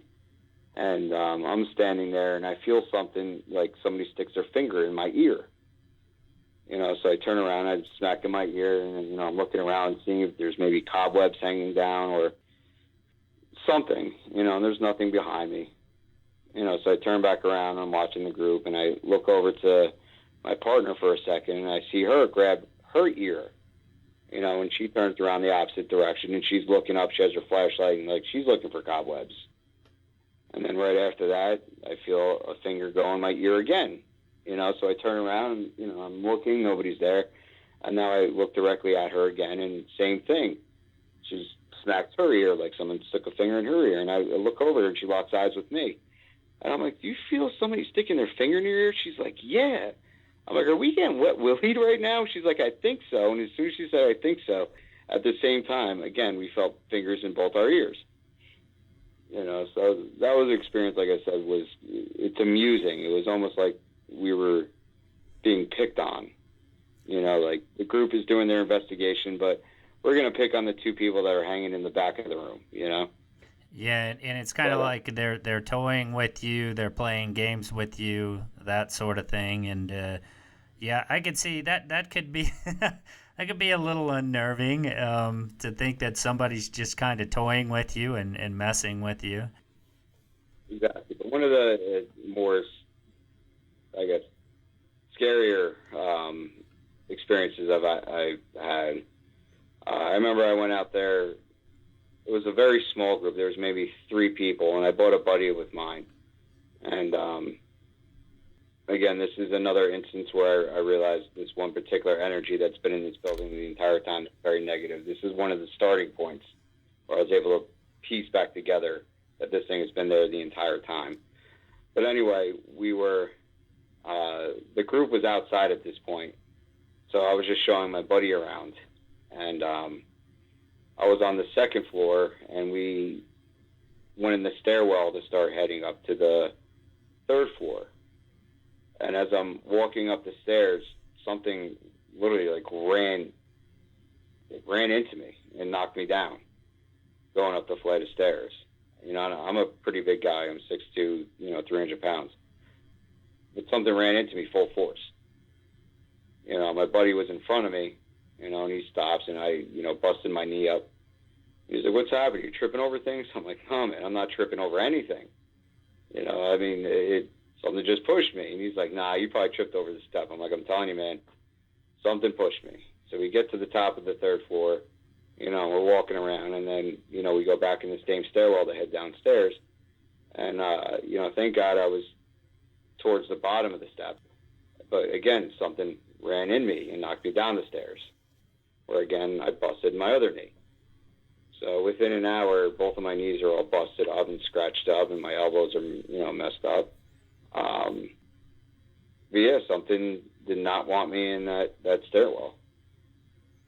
And I'm standing there, and I feel something like somebody sticks their finger in my ear. So I turn around, I smack in my ear, and I'm looking around, seeing if there's maybe cobwebs hanging down or something, and there's nothing behind me. So I turn back around, and I'm watching the group, and I look over to my partner for a second, and I see her grab her ear, and she turns around the opposite direction, and she's looking up. She has her flashlight, and like she's looking for cobwebs. And then right after that, I feel a finger go in my ear again. So I turn around, and, I'm looking, nobody's there. And now I look directly at her again, and same thing. She's smacked her ear like someone stuck a finger in her ear. And I look over, and she locks eyes with me. And I'm like, do you feel somebody sticking their finger in your ear? She's like, yeah. I'm like, are we getting wet willied right now? She's like, I think so. And as soon as she said, I think so, at the same time, again, we felt fingers in both our ears. So that was an experience, like I said, it's amusing. It was almost like we were being picked on. Like the group is doing their investigation, but we're going to pick on the two people that are hanging in the back of the room, Yeah, and it's kind of like they're toying with you, they're playing games with you, that sort of thing. And yeah, I could see that could be that could be a little unnerving to think that somebody's just kind of toying with you and messing with you. Exactly. But one of the more, I guess, scarier experiences I've had, I remember I went out there. It was a very small group. There was maybe 3 people, and I brought a buddy with mine. And again, this is another instance where I realized this one particular energy that's been in this building the entire time is very negative. This is one of the starting points where I was able to piece back together that this thing has been there the entire time. But anyway, the group was outside at this point, so I was just showing my buddy around. And I was on the second floor, and we went in the stairwell to start heading up to the third floor. And as I'm walking up the stairs, something literally ran into me and knocked me down going up the flight of stairs. I'm a pretty big guy. I'm 6'2", 300 pounds. But something ran into me full force. My buddy was in front of me, and he stops, and I, busted my knee up. He's like, what's happening? You tripping over things? I'm like, no, man, I'm not tripping over anything. Something just pushed me. And he's like, nah, you probably tripped over the step. I'm like, I'm telling you, man, something pushed me. So we get to the top of the third floor, we're walking around, and then, we go back in the same stairwell to head downstairs. And, thank God I was towards the bottom of the step. But again, something ran in me and knocked me down the stairs, where again, I busted my other knee. So within an hour, both of my knees are all busted up and scratched up, and my elbows are, messed up. But yeah, something did not want me in that stairwell.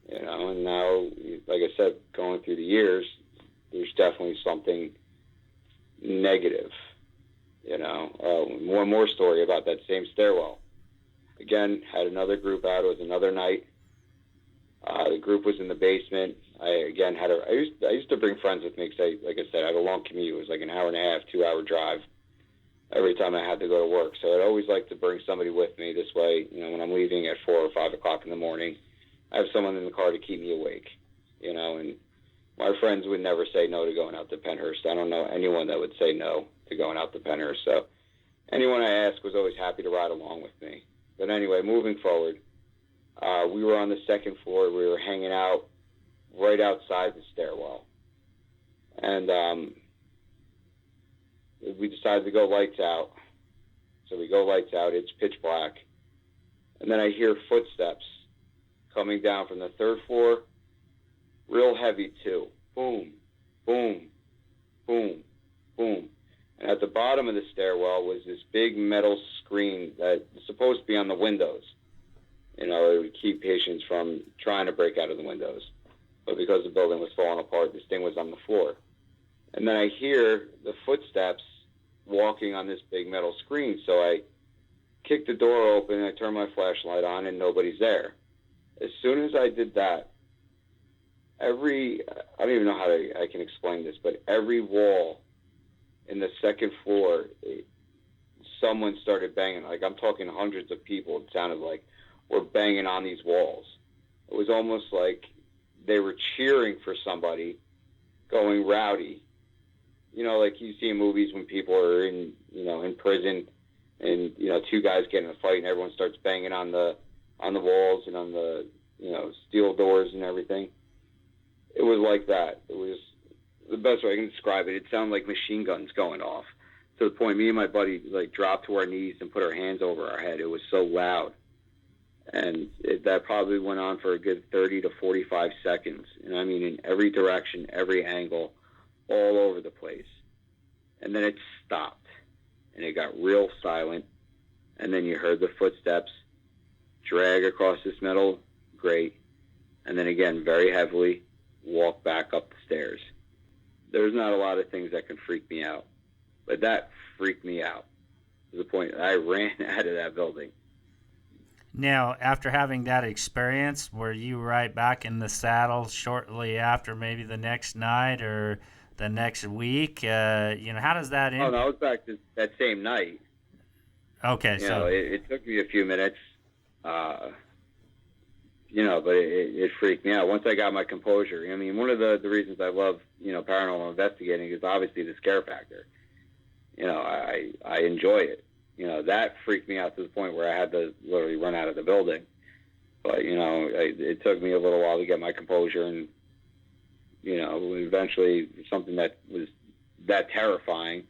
And now, like I said, going through the years, there's definitely something negative. One more story about that same stairwell. Again, had another group out. It was another night. The group was in the basement. I used to bring friends with me because, like I said, I have a long commute. It was like an hour and a half, 2-hour drive. every time I had to go to work. So I'd always like to bring somebody with me. This way, when I'm leaving at 4 or 5 o'clock in the morning, I have someone in the car to keep me awake, and my friends would never say no to going out to Pennhurst. I don't know anyone that would say no to going out to Pennhurst. So anyone I asked was always happy to ride along with me. But anyway, moving forward, we were on the second floor. We were hanging out right outside the stairwell. And we decided to go lights out. So we go lights out. It's pitch black. And then I hear footsteps coming down from the third floor, real heavy too. Boom, boom, boom, boom. And at the bottom of the stairwell was this big metal screen that was supposed to be on the windows. It would keep patients from trying to break out of the windows. But because the building was falling apart, this thing was on the floor. And then I hear the footsteps walking on this big metal screen. So I kick the door open, and I turn my flashlight on, and nobody's there. As soon as I did that, I don't even know how I can explain this, but every wall in the second floor, someone started banging. Like, I'm talking hundreds of people, it sounded like, were banging on these walls. It was almost like they were cheering for somebody, going rowdy. Like you see in movies when people are in prison, and, two guys get in a fight and everyone starts banging on the walls and on the, steel doors and everything. It was like that. It was the best way I can describe it. It sounded like machine guns going off, to the point me and my buddy dropped to our knees and put our hands over our head. It was so loud. And that probably went on for a good 30 to 45 seconds. And I mean, in every direction, every angle, all over the place. And then it stopped, and it got real silent. And then you heard the footsteps drag across this metal grate, and then again, very heavily, walk back up the stairs. There's not a lot of things that can freak me out, but that freaked me out to the point that I ran out of that building. Now, after having that experience, were you right back in the saddle shortly after, maybe the next night or the next week? How does that end? Oh, no, I was back that same night. Okay, so it took me a few minutes, but it freaked me out. Once I got my composure, I mean, one of the reasons I love, paranormal investigating is obviously the scare factor. I enjoy it. That freaked me out to the point where I had to literally run out of the building. But, it took me a little while to get my composure, and, eventually something that was that terrifying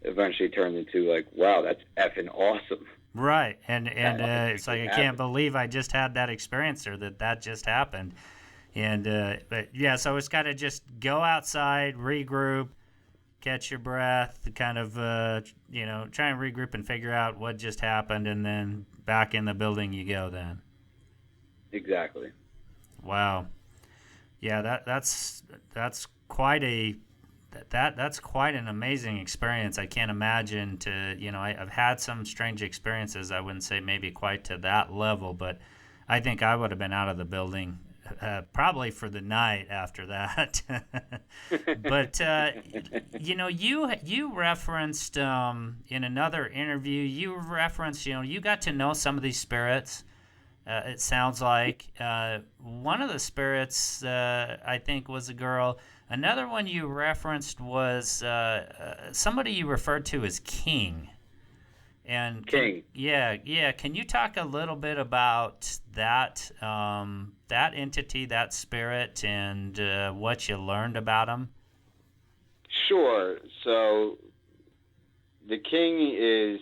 eventually turned into like, wow, that's effing awesome. Right. And it's like, I can't believe I just had that experience, or that just happened. And, but yeah, so it's got to just go outside, regroup, catch your breath, kind of, try and regroup and figure out what just happened, and then back in the building you go then. Exactly. Wow. Yeah, that's quite that's quite an amazing experience. I can't imagine I've had some strange experiences. I wouldn't say maybe quite to that level, but I think I would have been out of the building probably for the night after that. But you referenced in another interview, you got to know some of these spirits. It sounds like one of the spirits I think was a girl. Another one you referenced was somebody you referred to as King. And King. Yeah. Can you talk a little bit about that that entity, that spirit, and what you learned about him? Sure. So the King is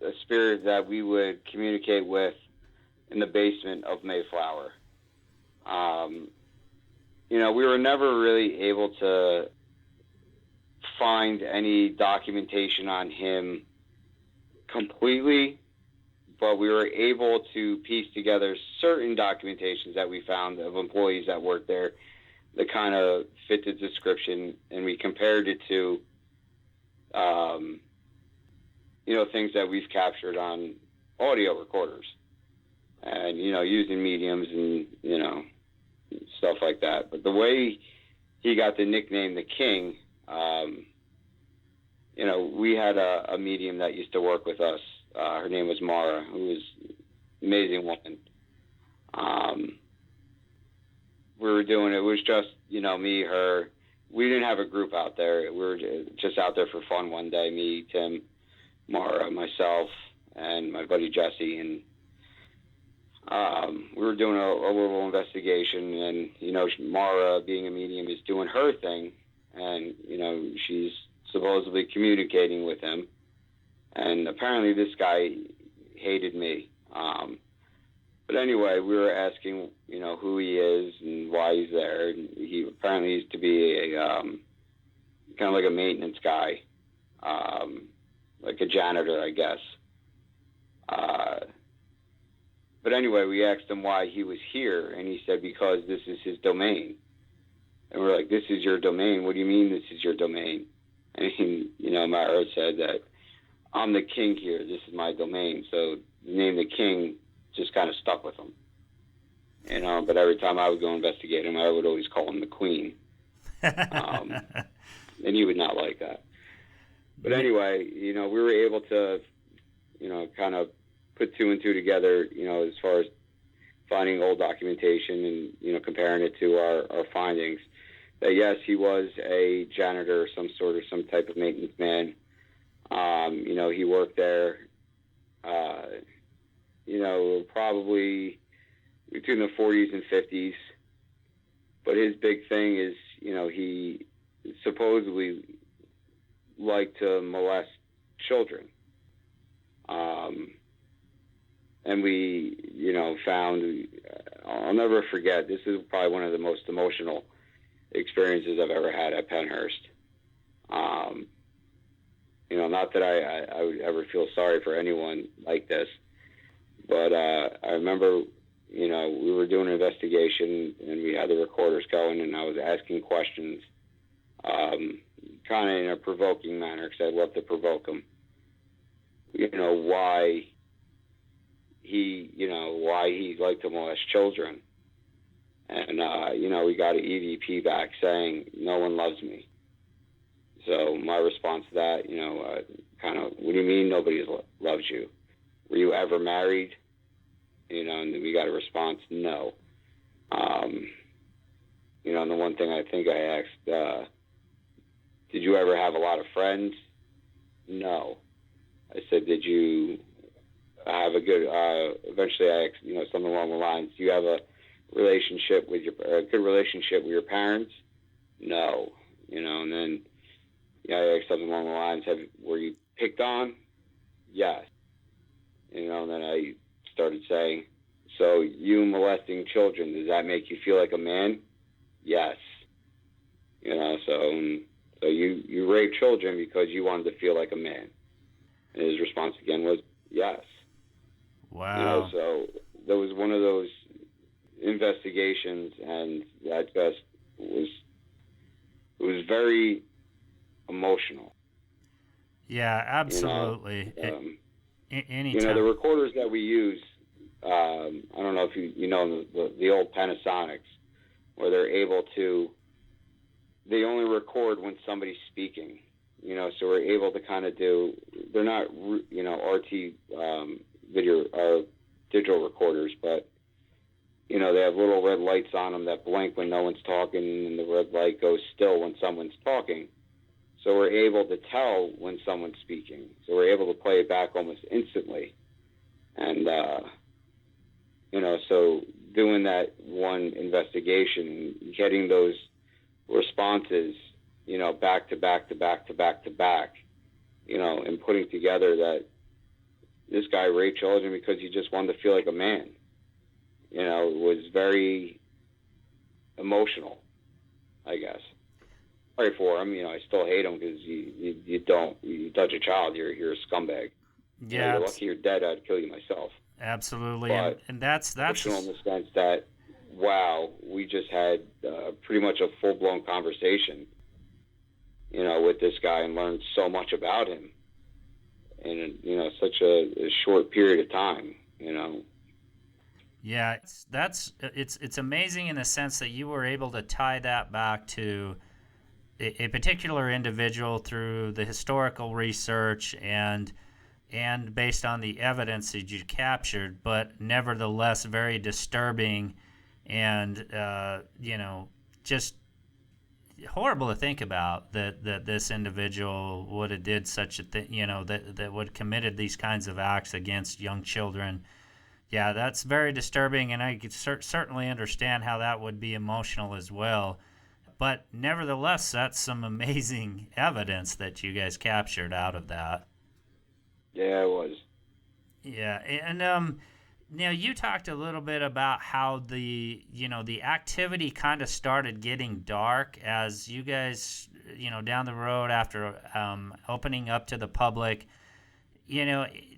a spirit that we would communicate with in the basement of Mayflower. We were never really able to find any documentation on him completely, but we were able to piece together certain documentations that we found of employees that worked there that kind of fit the description, and we compared it to things that we've captured on audio recorders, and using mediums and stuff like that. But the way he got the nickname the King, we had a medium that used to work with us. Her name was Mara, who was an amazing woman. We were doing it was just, me, her. We didn't have a group out there. We were just out there for fun one day, me, Tim, Mara, myself, and my buddy Jesse. And we were doing a little investigation. And, Mara, being a medium, is doing her thing. And, she's supposedly communicating with him. And apparently this guy hated me. But anyway, we were asking, who he is and why he's there. And he apparently used to be a kind of like a maintenance guy, like a janitor, I guess. But anyway, we asked him why he was here, and he said because this is his domain. And we're like, this is your domain? What do you mean this is your domain? And he, Mara said that I'm the king here. This is my domain. So the name the king just kind of stuck with him. But every time I would go investigate him, I would always call him the queen. And he would not like that. But anyway, we were able to, kind of put two and two together, as far as finding old documentation and, comparing it to our findings. That yes, he was a janitor of some sort, or some type of maintenance man. He worked there, probably between the 40s and 50s. But his big thing is, he supposedly liked to molest children. And we, found, I'll never forget, this is probably one of the most emotional experiences I've ever had at Pennhurst. Not that I would ever feel sorry for anyone like this, but I remember, we were doing an investigation and we had the recorders going, and I was asking questions, kind of in a provoking manner, because I'd love to provoke him. Why he liked to molest children. And, we got an EVP back saying, no one loves me. So my response to that, kind of, what do you mean nobody loves you? Were you ever married? And we got a response, no. And the one thing I think I asked, did you ever have a lot of friends? No. I said, did you have a good, eventually I asked, something along the lines, do you have a good relationship with your parents? No. And then, I asked something along the lines, were you picked on? Yes. And then I started saying, so you molesting children, does that make you feel like a man? Yes. So you rape children because you wanted to feel like a man. And his response again was, yes. Wow. So there was one of those investigations, and that just was very emotional. Yeah, absolutely. Anytime. The recorders that we use, I don't know if the old Panasonics, where they're able to, they only record when somebody's speaking, so we're able to kind of they're not, RT video or digital recorders, but, they have little red lights on them that blink when no one's talking, and the red light goes still when someone's talking. So we're able to tell when someone's speaking. So we're able to play it back almost instantly. And, so doing that one investigation, getting those responses, back to back to back to back to back, and putting together that this guy raped children because he just wanted to feel like a man, it was very emotional, I guess. Sorry for him, I still hate him because you touch a child, you're a scumbag. Yeah, you're lucky you're dead. I'd kill you myself. Absolutely, but and that's emotional in the sense that, wow, we just had pretty much a full-blown conversation, with this guy, and learned so much about him in such a short period of time. Yeah, it's amazing in the sense that you were able to tie that back to a particular individual through the historical research and based on the evidence that you captured, but nevertheless very disturbing and just horrible to think about that this individual would have did such a thing, that would have committed these kinds of acts against young children. Yeah, that's very disturbing, and I could certainly understand how that would be emotional as well. But nevertheless, that's some amazing evidence that you guys captured out of that. Yeah, it was. Yeah, and now you talked a little bit about how the activity kind of started getting dark as you guys, down the road after opening up to the public.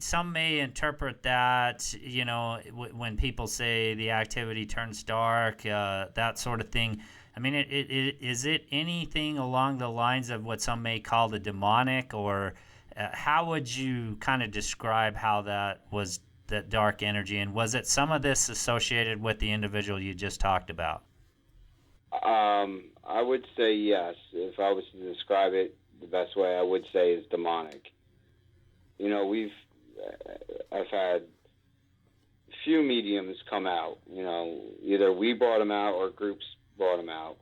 Some may interpret that, when people say the activity turns dark, that sort of thing. I mean, is it anything along the lines of what some may call the demonic, or how would you kind of describe how that was, that dark energy, and was it some of this associated with the individual you just talked about? I would say yes. If I was to describe it, the best way I would say is demonic. I've had few mediums come out. Either we brought them out or groups brought them out.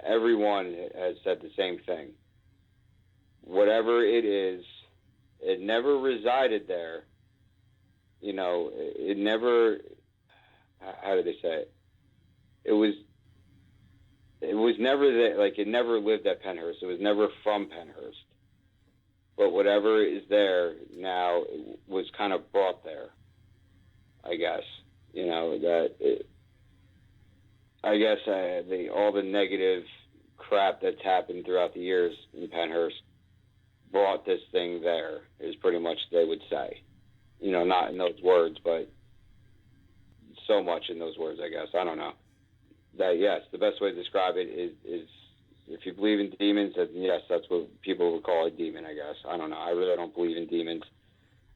Everyone has said the same thing. Whatever it is, it never resided there. It never, how did they say it? It was never that, like, it never lived at Pennhurst. It was never from Pennhurst. But whatever is there now was kind of brought there, I guess. All the negative crap that's happened throughout the years in Pennhurst brought this thing there, is pretty much they would say. Not in those words, but so much in those words, I guess. I don't know. That, yes, the best way to describe it is if you believe in demons, then yes, that's what people would call a demon, I guess. I don't know. I really don't believe in demons.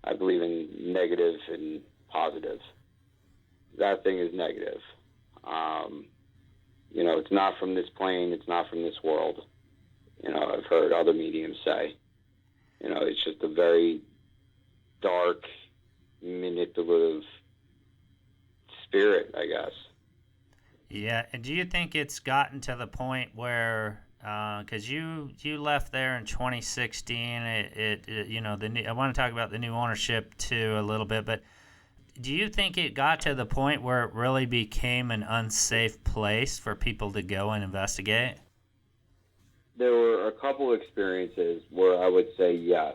I believe in negative and positive. That thing is negative. It's not from this plane. It's not from this world. I've heard other mediums say. It's just a very dark, manipulative spirit, I guess. Yeah, and do you think it's gotten to the point where, because you left there in 2016, I want to talk about the new ownership too a little bit, but do you think it got to the point where it really became an unsafe place for people to go and investigate? There were a couple experiences where I would say yes,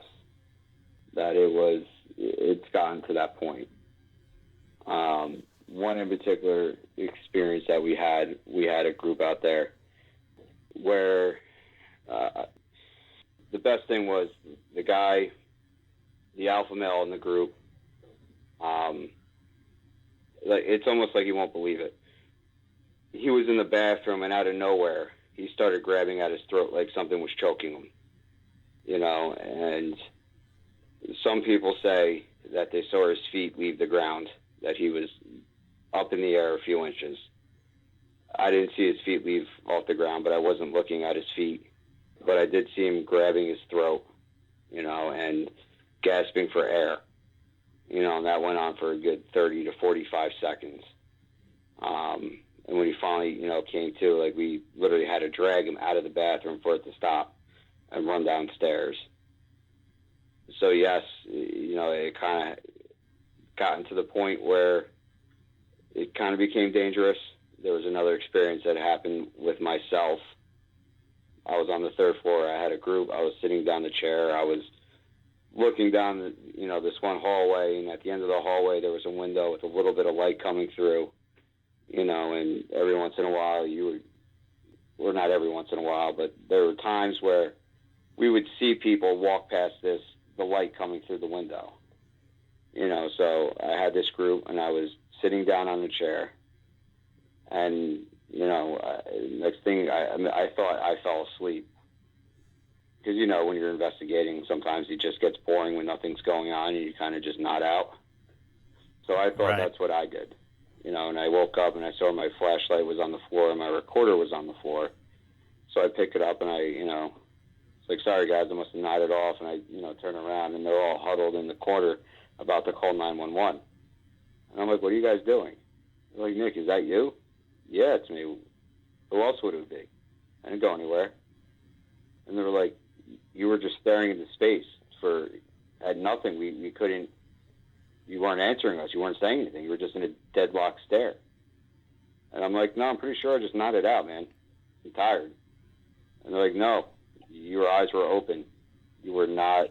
that it's gotten to that point. One in particular experience that we had a group out there where the best thing was the guy, the alpha male in the group, it's almost like you won't believe it. He was in the bathroom, and out of nowhere, he started grabbing at his throat like something was choking him. And some people say that they saw his feet leave the ground, that he was up in the air a few inches. I didn't see his feet leave off the ground, but I wasn't looking at his feet. But I did see him grabbing his throat, and gasping for air. And that went on for a good 30 to 45 seconds. And when he finally, came to, we literally had to drag him out of the bathroom for it to stop and run downstairs. So yes, it kind of gotten to the point where it kind of became dangerous. There was another experience that happened with myself. I was on the third floor. I had a group. I was sitting down the chair. I was looking down, this one hallway, and at the end of the hallway there was a window with a little bit of light coming through, and every once in a while or not every once in a while, but there were times where we would see people walk past the light coming through the window. So I had this group, and I was sitting down on the chair, and next thing I thought I fell asleep, because when you're investigating, sometimes it just gets boring when nothing's going on, and you kind of just nod out. So I thought That's what I did, and I woke up and I saw my flashlight was on the floor and my recorder was on the floor. So I pick it up and it's like, sorry guys, I must have nodded off, and I, turn around and they're all huddled in the corner about to call 911. And I'm like, what are you guys doing? They're like, Nick, is that you? Yeah, it's me. Who else would it be? I didn't go anywhere. And they were like, you were just staring into space at nothing. We couldn't, you weren't answering us. You weren't saying anything. You were just in a deadlock stare. And I'm like, no, I'm pretty sure I just nodded out, man. I'm tired. And they're like, no, your eyes were open. You were not,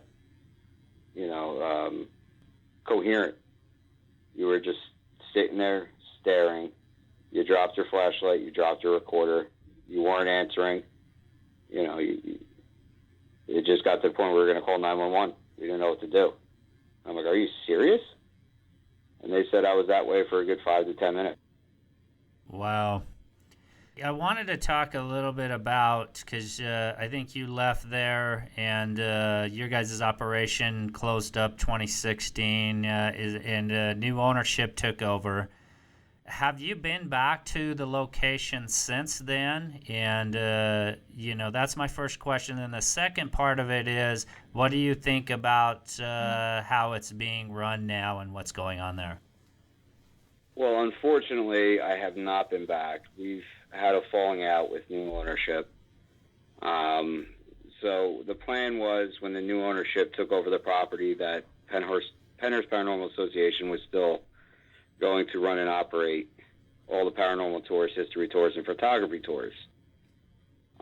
coherent. You were just sitting there staring. You dropped your flashlight. You dropped your recorder. You weren't answering. It just got to the point where we were going to call 911. We didn't know what to do. I'm like, are you serious? And they said I was that way for a good 5 to 10 minutes. Wow. I wanted to talk a little bit about, because I think you left there and your guys' operation closed up 2016 and new ownership took over. Have you been back to the location since then? And, that's my first question. And the second part of it is, what do you think about how it's being run now and what's going on there? Well, unfortunately, I have not been back. We've had a falling out with new ownership. So the plan was, when the new ownership took over the property, that Pennhurst Paranormal Association was still going to run and operate all the paranormal tours, history tours, and photography tours.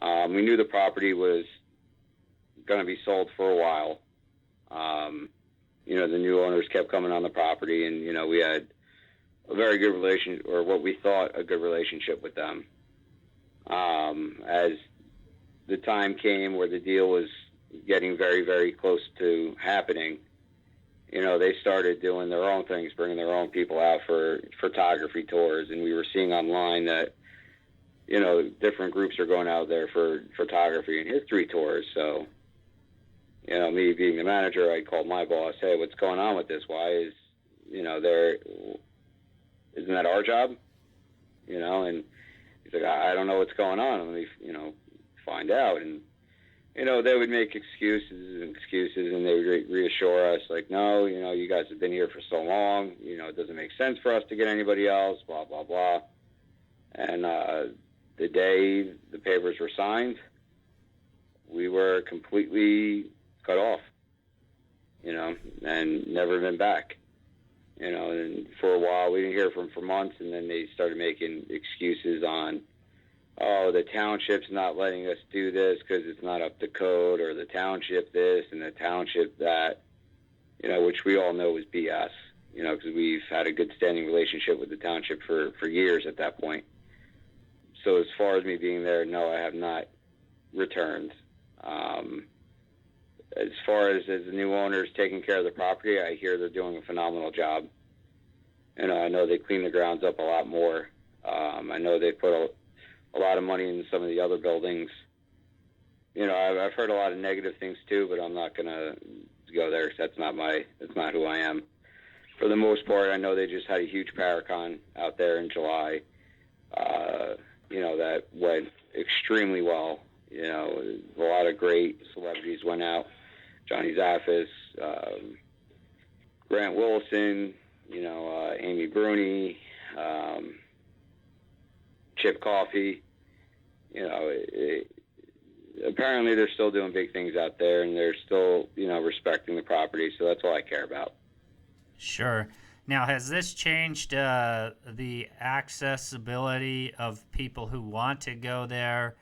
We knew the property was going to be sold for a while. The new owners kept coming on the property, and, we had a very good relation, or what we thought a good relationship with them. As the time came where the deal was getting very, very close to happening, they started doing their own things, bringing their own people out for photography tours, and we were seeing online that, different groups are going out there for photography and history tours. So, me being the manager, I called my boss, hey, what's going on with this? Why is, isn't that our job? And he's like, I don't know what's going on. Let me, find out. And, they would make excuses, and they would reassure us, like, no, you guys have been here for so long, it doesn't make sense for us to get anybody else, blah, blah, blah. And the day the papers were signed, we were completely cut off, and never been back. And for a while we didn't hear from them for months, and then they started making excuses on, oh, the township's not letting us do this because it's not up to code, or the township this and the township that, which we all know is BS, because we've had a good standing relationship with the township for years at that point. So as far as me being there, no, I have not returned. As far as the new owners taking care of the property, I hear they're doing a phenomenal job. I know they clean the grounds up a lot more. I know they put a lot of money in some of the other buildings. I've heard a lot of negative things too, but I'm not gonna go there because that's not who I am. For the most part, I know they just had a huge Paracon out there in July. That went extremely well. A lot of great celebrities went out. Johnny Zaffis, Grant Wilson, Amy Bruni, Chip Coffey. Apparently they're still doing big things out there, and they're still, respecting the property. So that's all I care about. Sure. Now, has this changed the accessibility of people who want to go there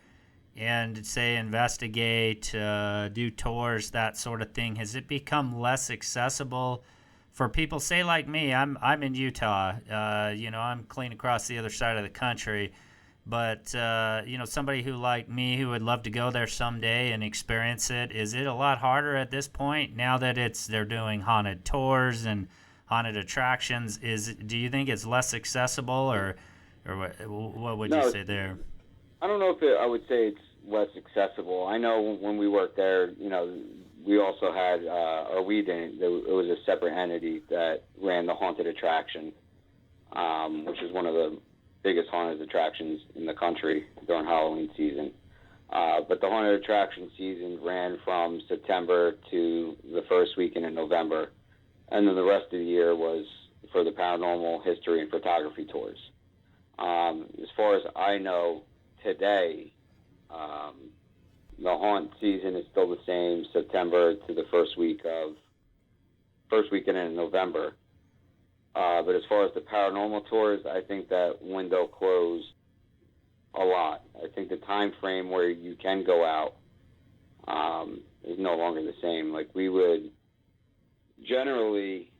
and, say, investigate, do tours, that sort of thing? Has it become less accessible for people, say, like me? I'm in Utah. I'm clean across the other side of the country. But, somebody who, like me, who would love to go there someday and experience it, is it a lot harder at this point now that they're doing haunted tours and haunted attractions? Do you think it's less accessible, or what would you say there? I don't know if I would say it's less accessible. I know when we worked there, we also had, or we didn't, it was a separate entity that ran the haunted attraction, which is one of the biggest haunted attractions in the country during Halloween season. But the haunted attraction season ran from September to the first weekend in November, and then the rest of the year was for the paranormal history and photography tours. As far as I know today, the haunt season is still the same, September to the first weekend in November. But as far as the paranormal tours, I think that window closed a lot. I think the time frame where you can go out is no longer the same. Like, we would generally,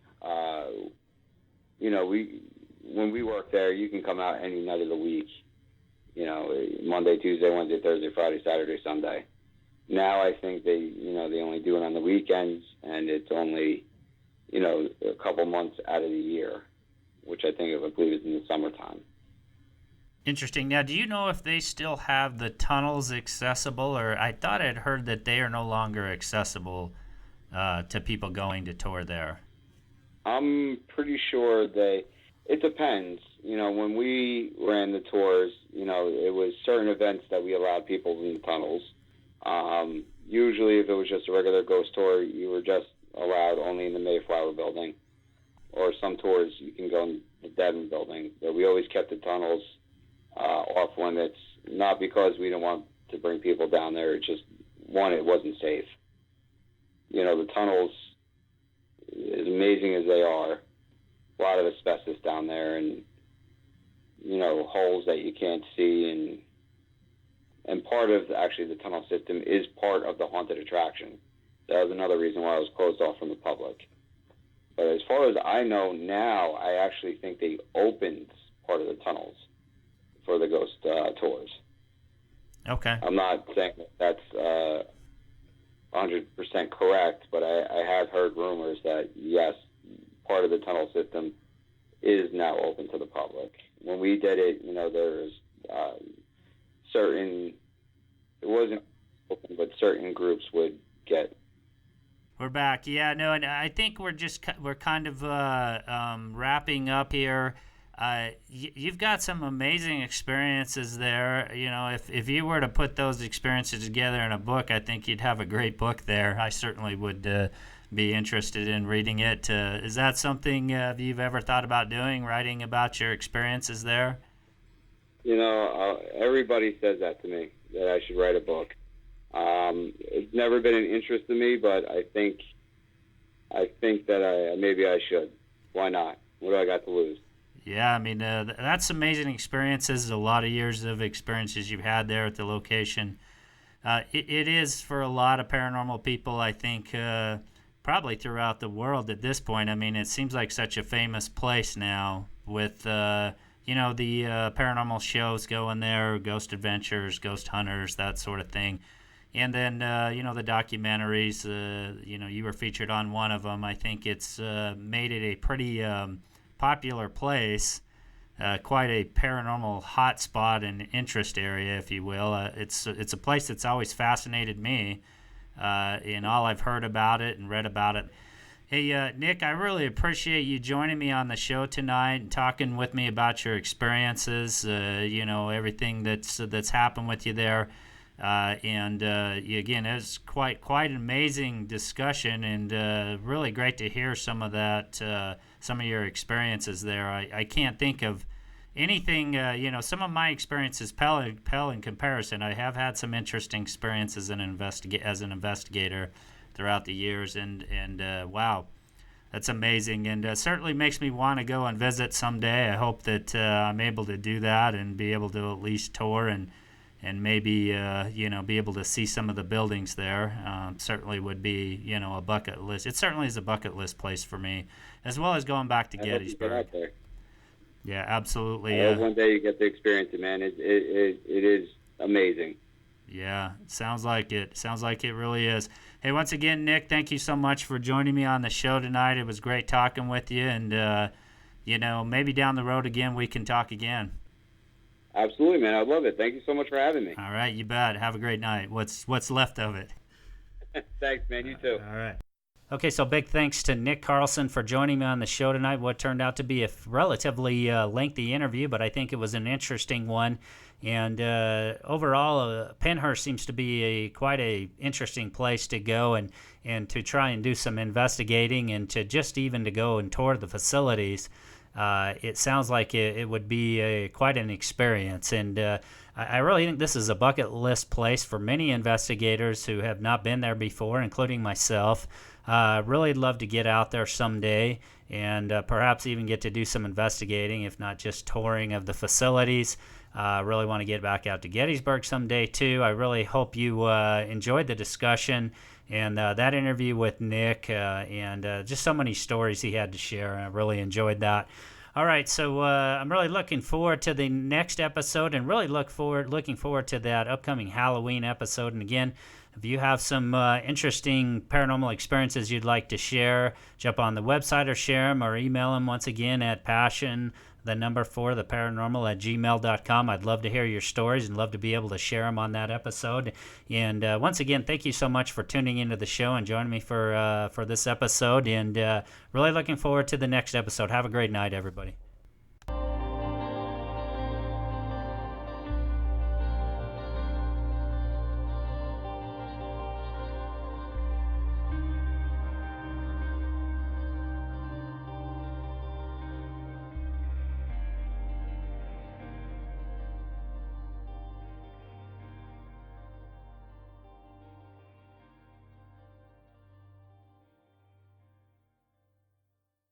when we work there, you can come out any night of the week. Monday, Tuesday, Wednesday, Thursday, Friday, Saturday, Sunday. Now I think they only do it on the weekends, and it's only, a couple months out of the year, which I believe is in the summertime. Interesting. Now, do you know if they still have the tunnels accessible, or I thought I'd heard that they are no longer accessible to people going to tour there? I'm pretty sure it depends. When we ran the tours, it was certain events that we allowed people in the tunnels. Usually if it was just a regular ghost tour, you were just allowed only in the Mayflower Building, or some tours you can go in the Devon Building. But we always kept the tunnels off limits, not because we didn't want to bring people down there. It's just, one, it wasn't safe. The tunnels, as amazing as they are, a lot of asbestos down there, and holes that you can't see, and part of actually the tunnel system is part of the haunted attraction. That was another reason why it was closed off from the public. But as far as I know now, I actually think they opened part of the tunnels for the ghost tours. Okay. I'm not saying that's 100% correct, but I have heard rumors that, yes, part of the tunnel system is now open to the public. When we did it, there's it wasn't open, but certain groups would get. We're back. Yeah, no, and I think we're kind of wrapping up here. You've got some amazing experiences there. If you were to put those experiences together in a book, I think you'd have a great book there. I certainly would be interested in reading it. Is that something you've ever thought about doing, writing about your experiences there? Everybody says that to me, that I should write a book. It's never been an interest to me, but I think that maybe I should. Why not? What do I got to lose? Yeah, I mean, that's amazing experiences, a lot of years of experiences you've had there at the location. It is for a lot of paranormal people, I think, probably throughout the world at this point. I mean, it seems like such a famous place now with, the paranormal shows going there, Ghost Adventures, Ghost Hunters, that sort of thing. And then, the documentaries, you were featured on one of them. I think it's made it a pretty popular place, quite a paranormal hotspot and interest area, if you will. It's a place that's always fascinated me in all I've heard about it and read about it. Hey, Nick, I really appreciate you joining me on the show tonight and talking with me about your experiences, everything that's happened with you there. Again, it was quite an amazing discussion, and really great to hear some of that, some of your experiences there. I can't think of anything, some of my experiences pale in comparison. I have had some interesting experiences as an investigator throughout the years, and wow, that's amazing, and certainly makes me want to go and visit someday. I hope that I'm able to do that and be able to at least tour and maybe be able to see some of the buildings there. Certainly would be a bucket list. It certainly is a bucket list place for me, as well as going back to Gettysburg. Yeah, absolutely. I hope one day you get to experience it, man. It is amazing. Yeah, sounds like it. Sounds like it really is. Hey, once again, Nick, thank you so much for joining me on the show tonight. It was great talking with you, and maybe down the road again we can talk again. Absolutely, man. I love it. Thank you so much for having me. All right, you bet. Have a great night. What's left of it. Thanks, man. You too. All right. Okay, so big thanks to Nick Carlson for joining me on the show tonight. What turned out to be a relatively lengthy interview, but I think it was an interesting one. And overall, Pennhurst seems to be quite a interesting place to go and to try and do some investigating and to just even to go and tour the facilities. It sounds like it would be quite an experience. And I really think this is a bucket list place for many investigators who have not been there before, including myself. Really love to get out there someday and perhaps even get to do some investigating, if not just touring of the facilities. Really want to get back out to Gettysburg someday too. I really hope you enjoyed the discussion and that interview with Nick and just so many stories he had to share. I really enjoyed that. All right, so I'm really looking forward to the next episode and really looking forward to that upcoming Halloween episode. And again, if you have some interesting paranormal experiences you'd like to share, jump on the website or share them or email them once again at passion4theparanormal@gmail.com. I'd love to hear your stories and love to be able to share them on that episode. And once again, thank you so much for tuning into the show and joining me for this episode. And really looking forward to the next episode. Have a great night, everybody.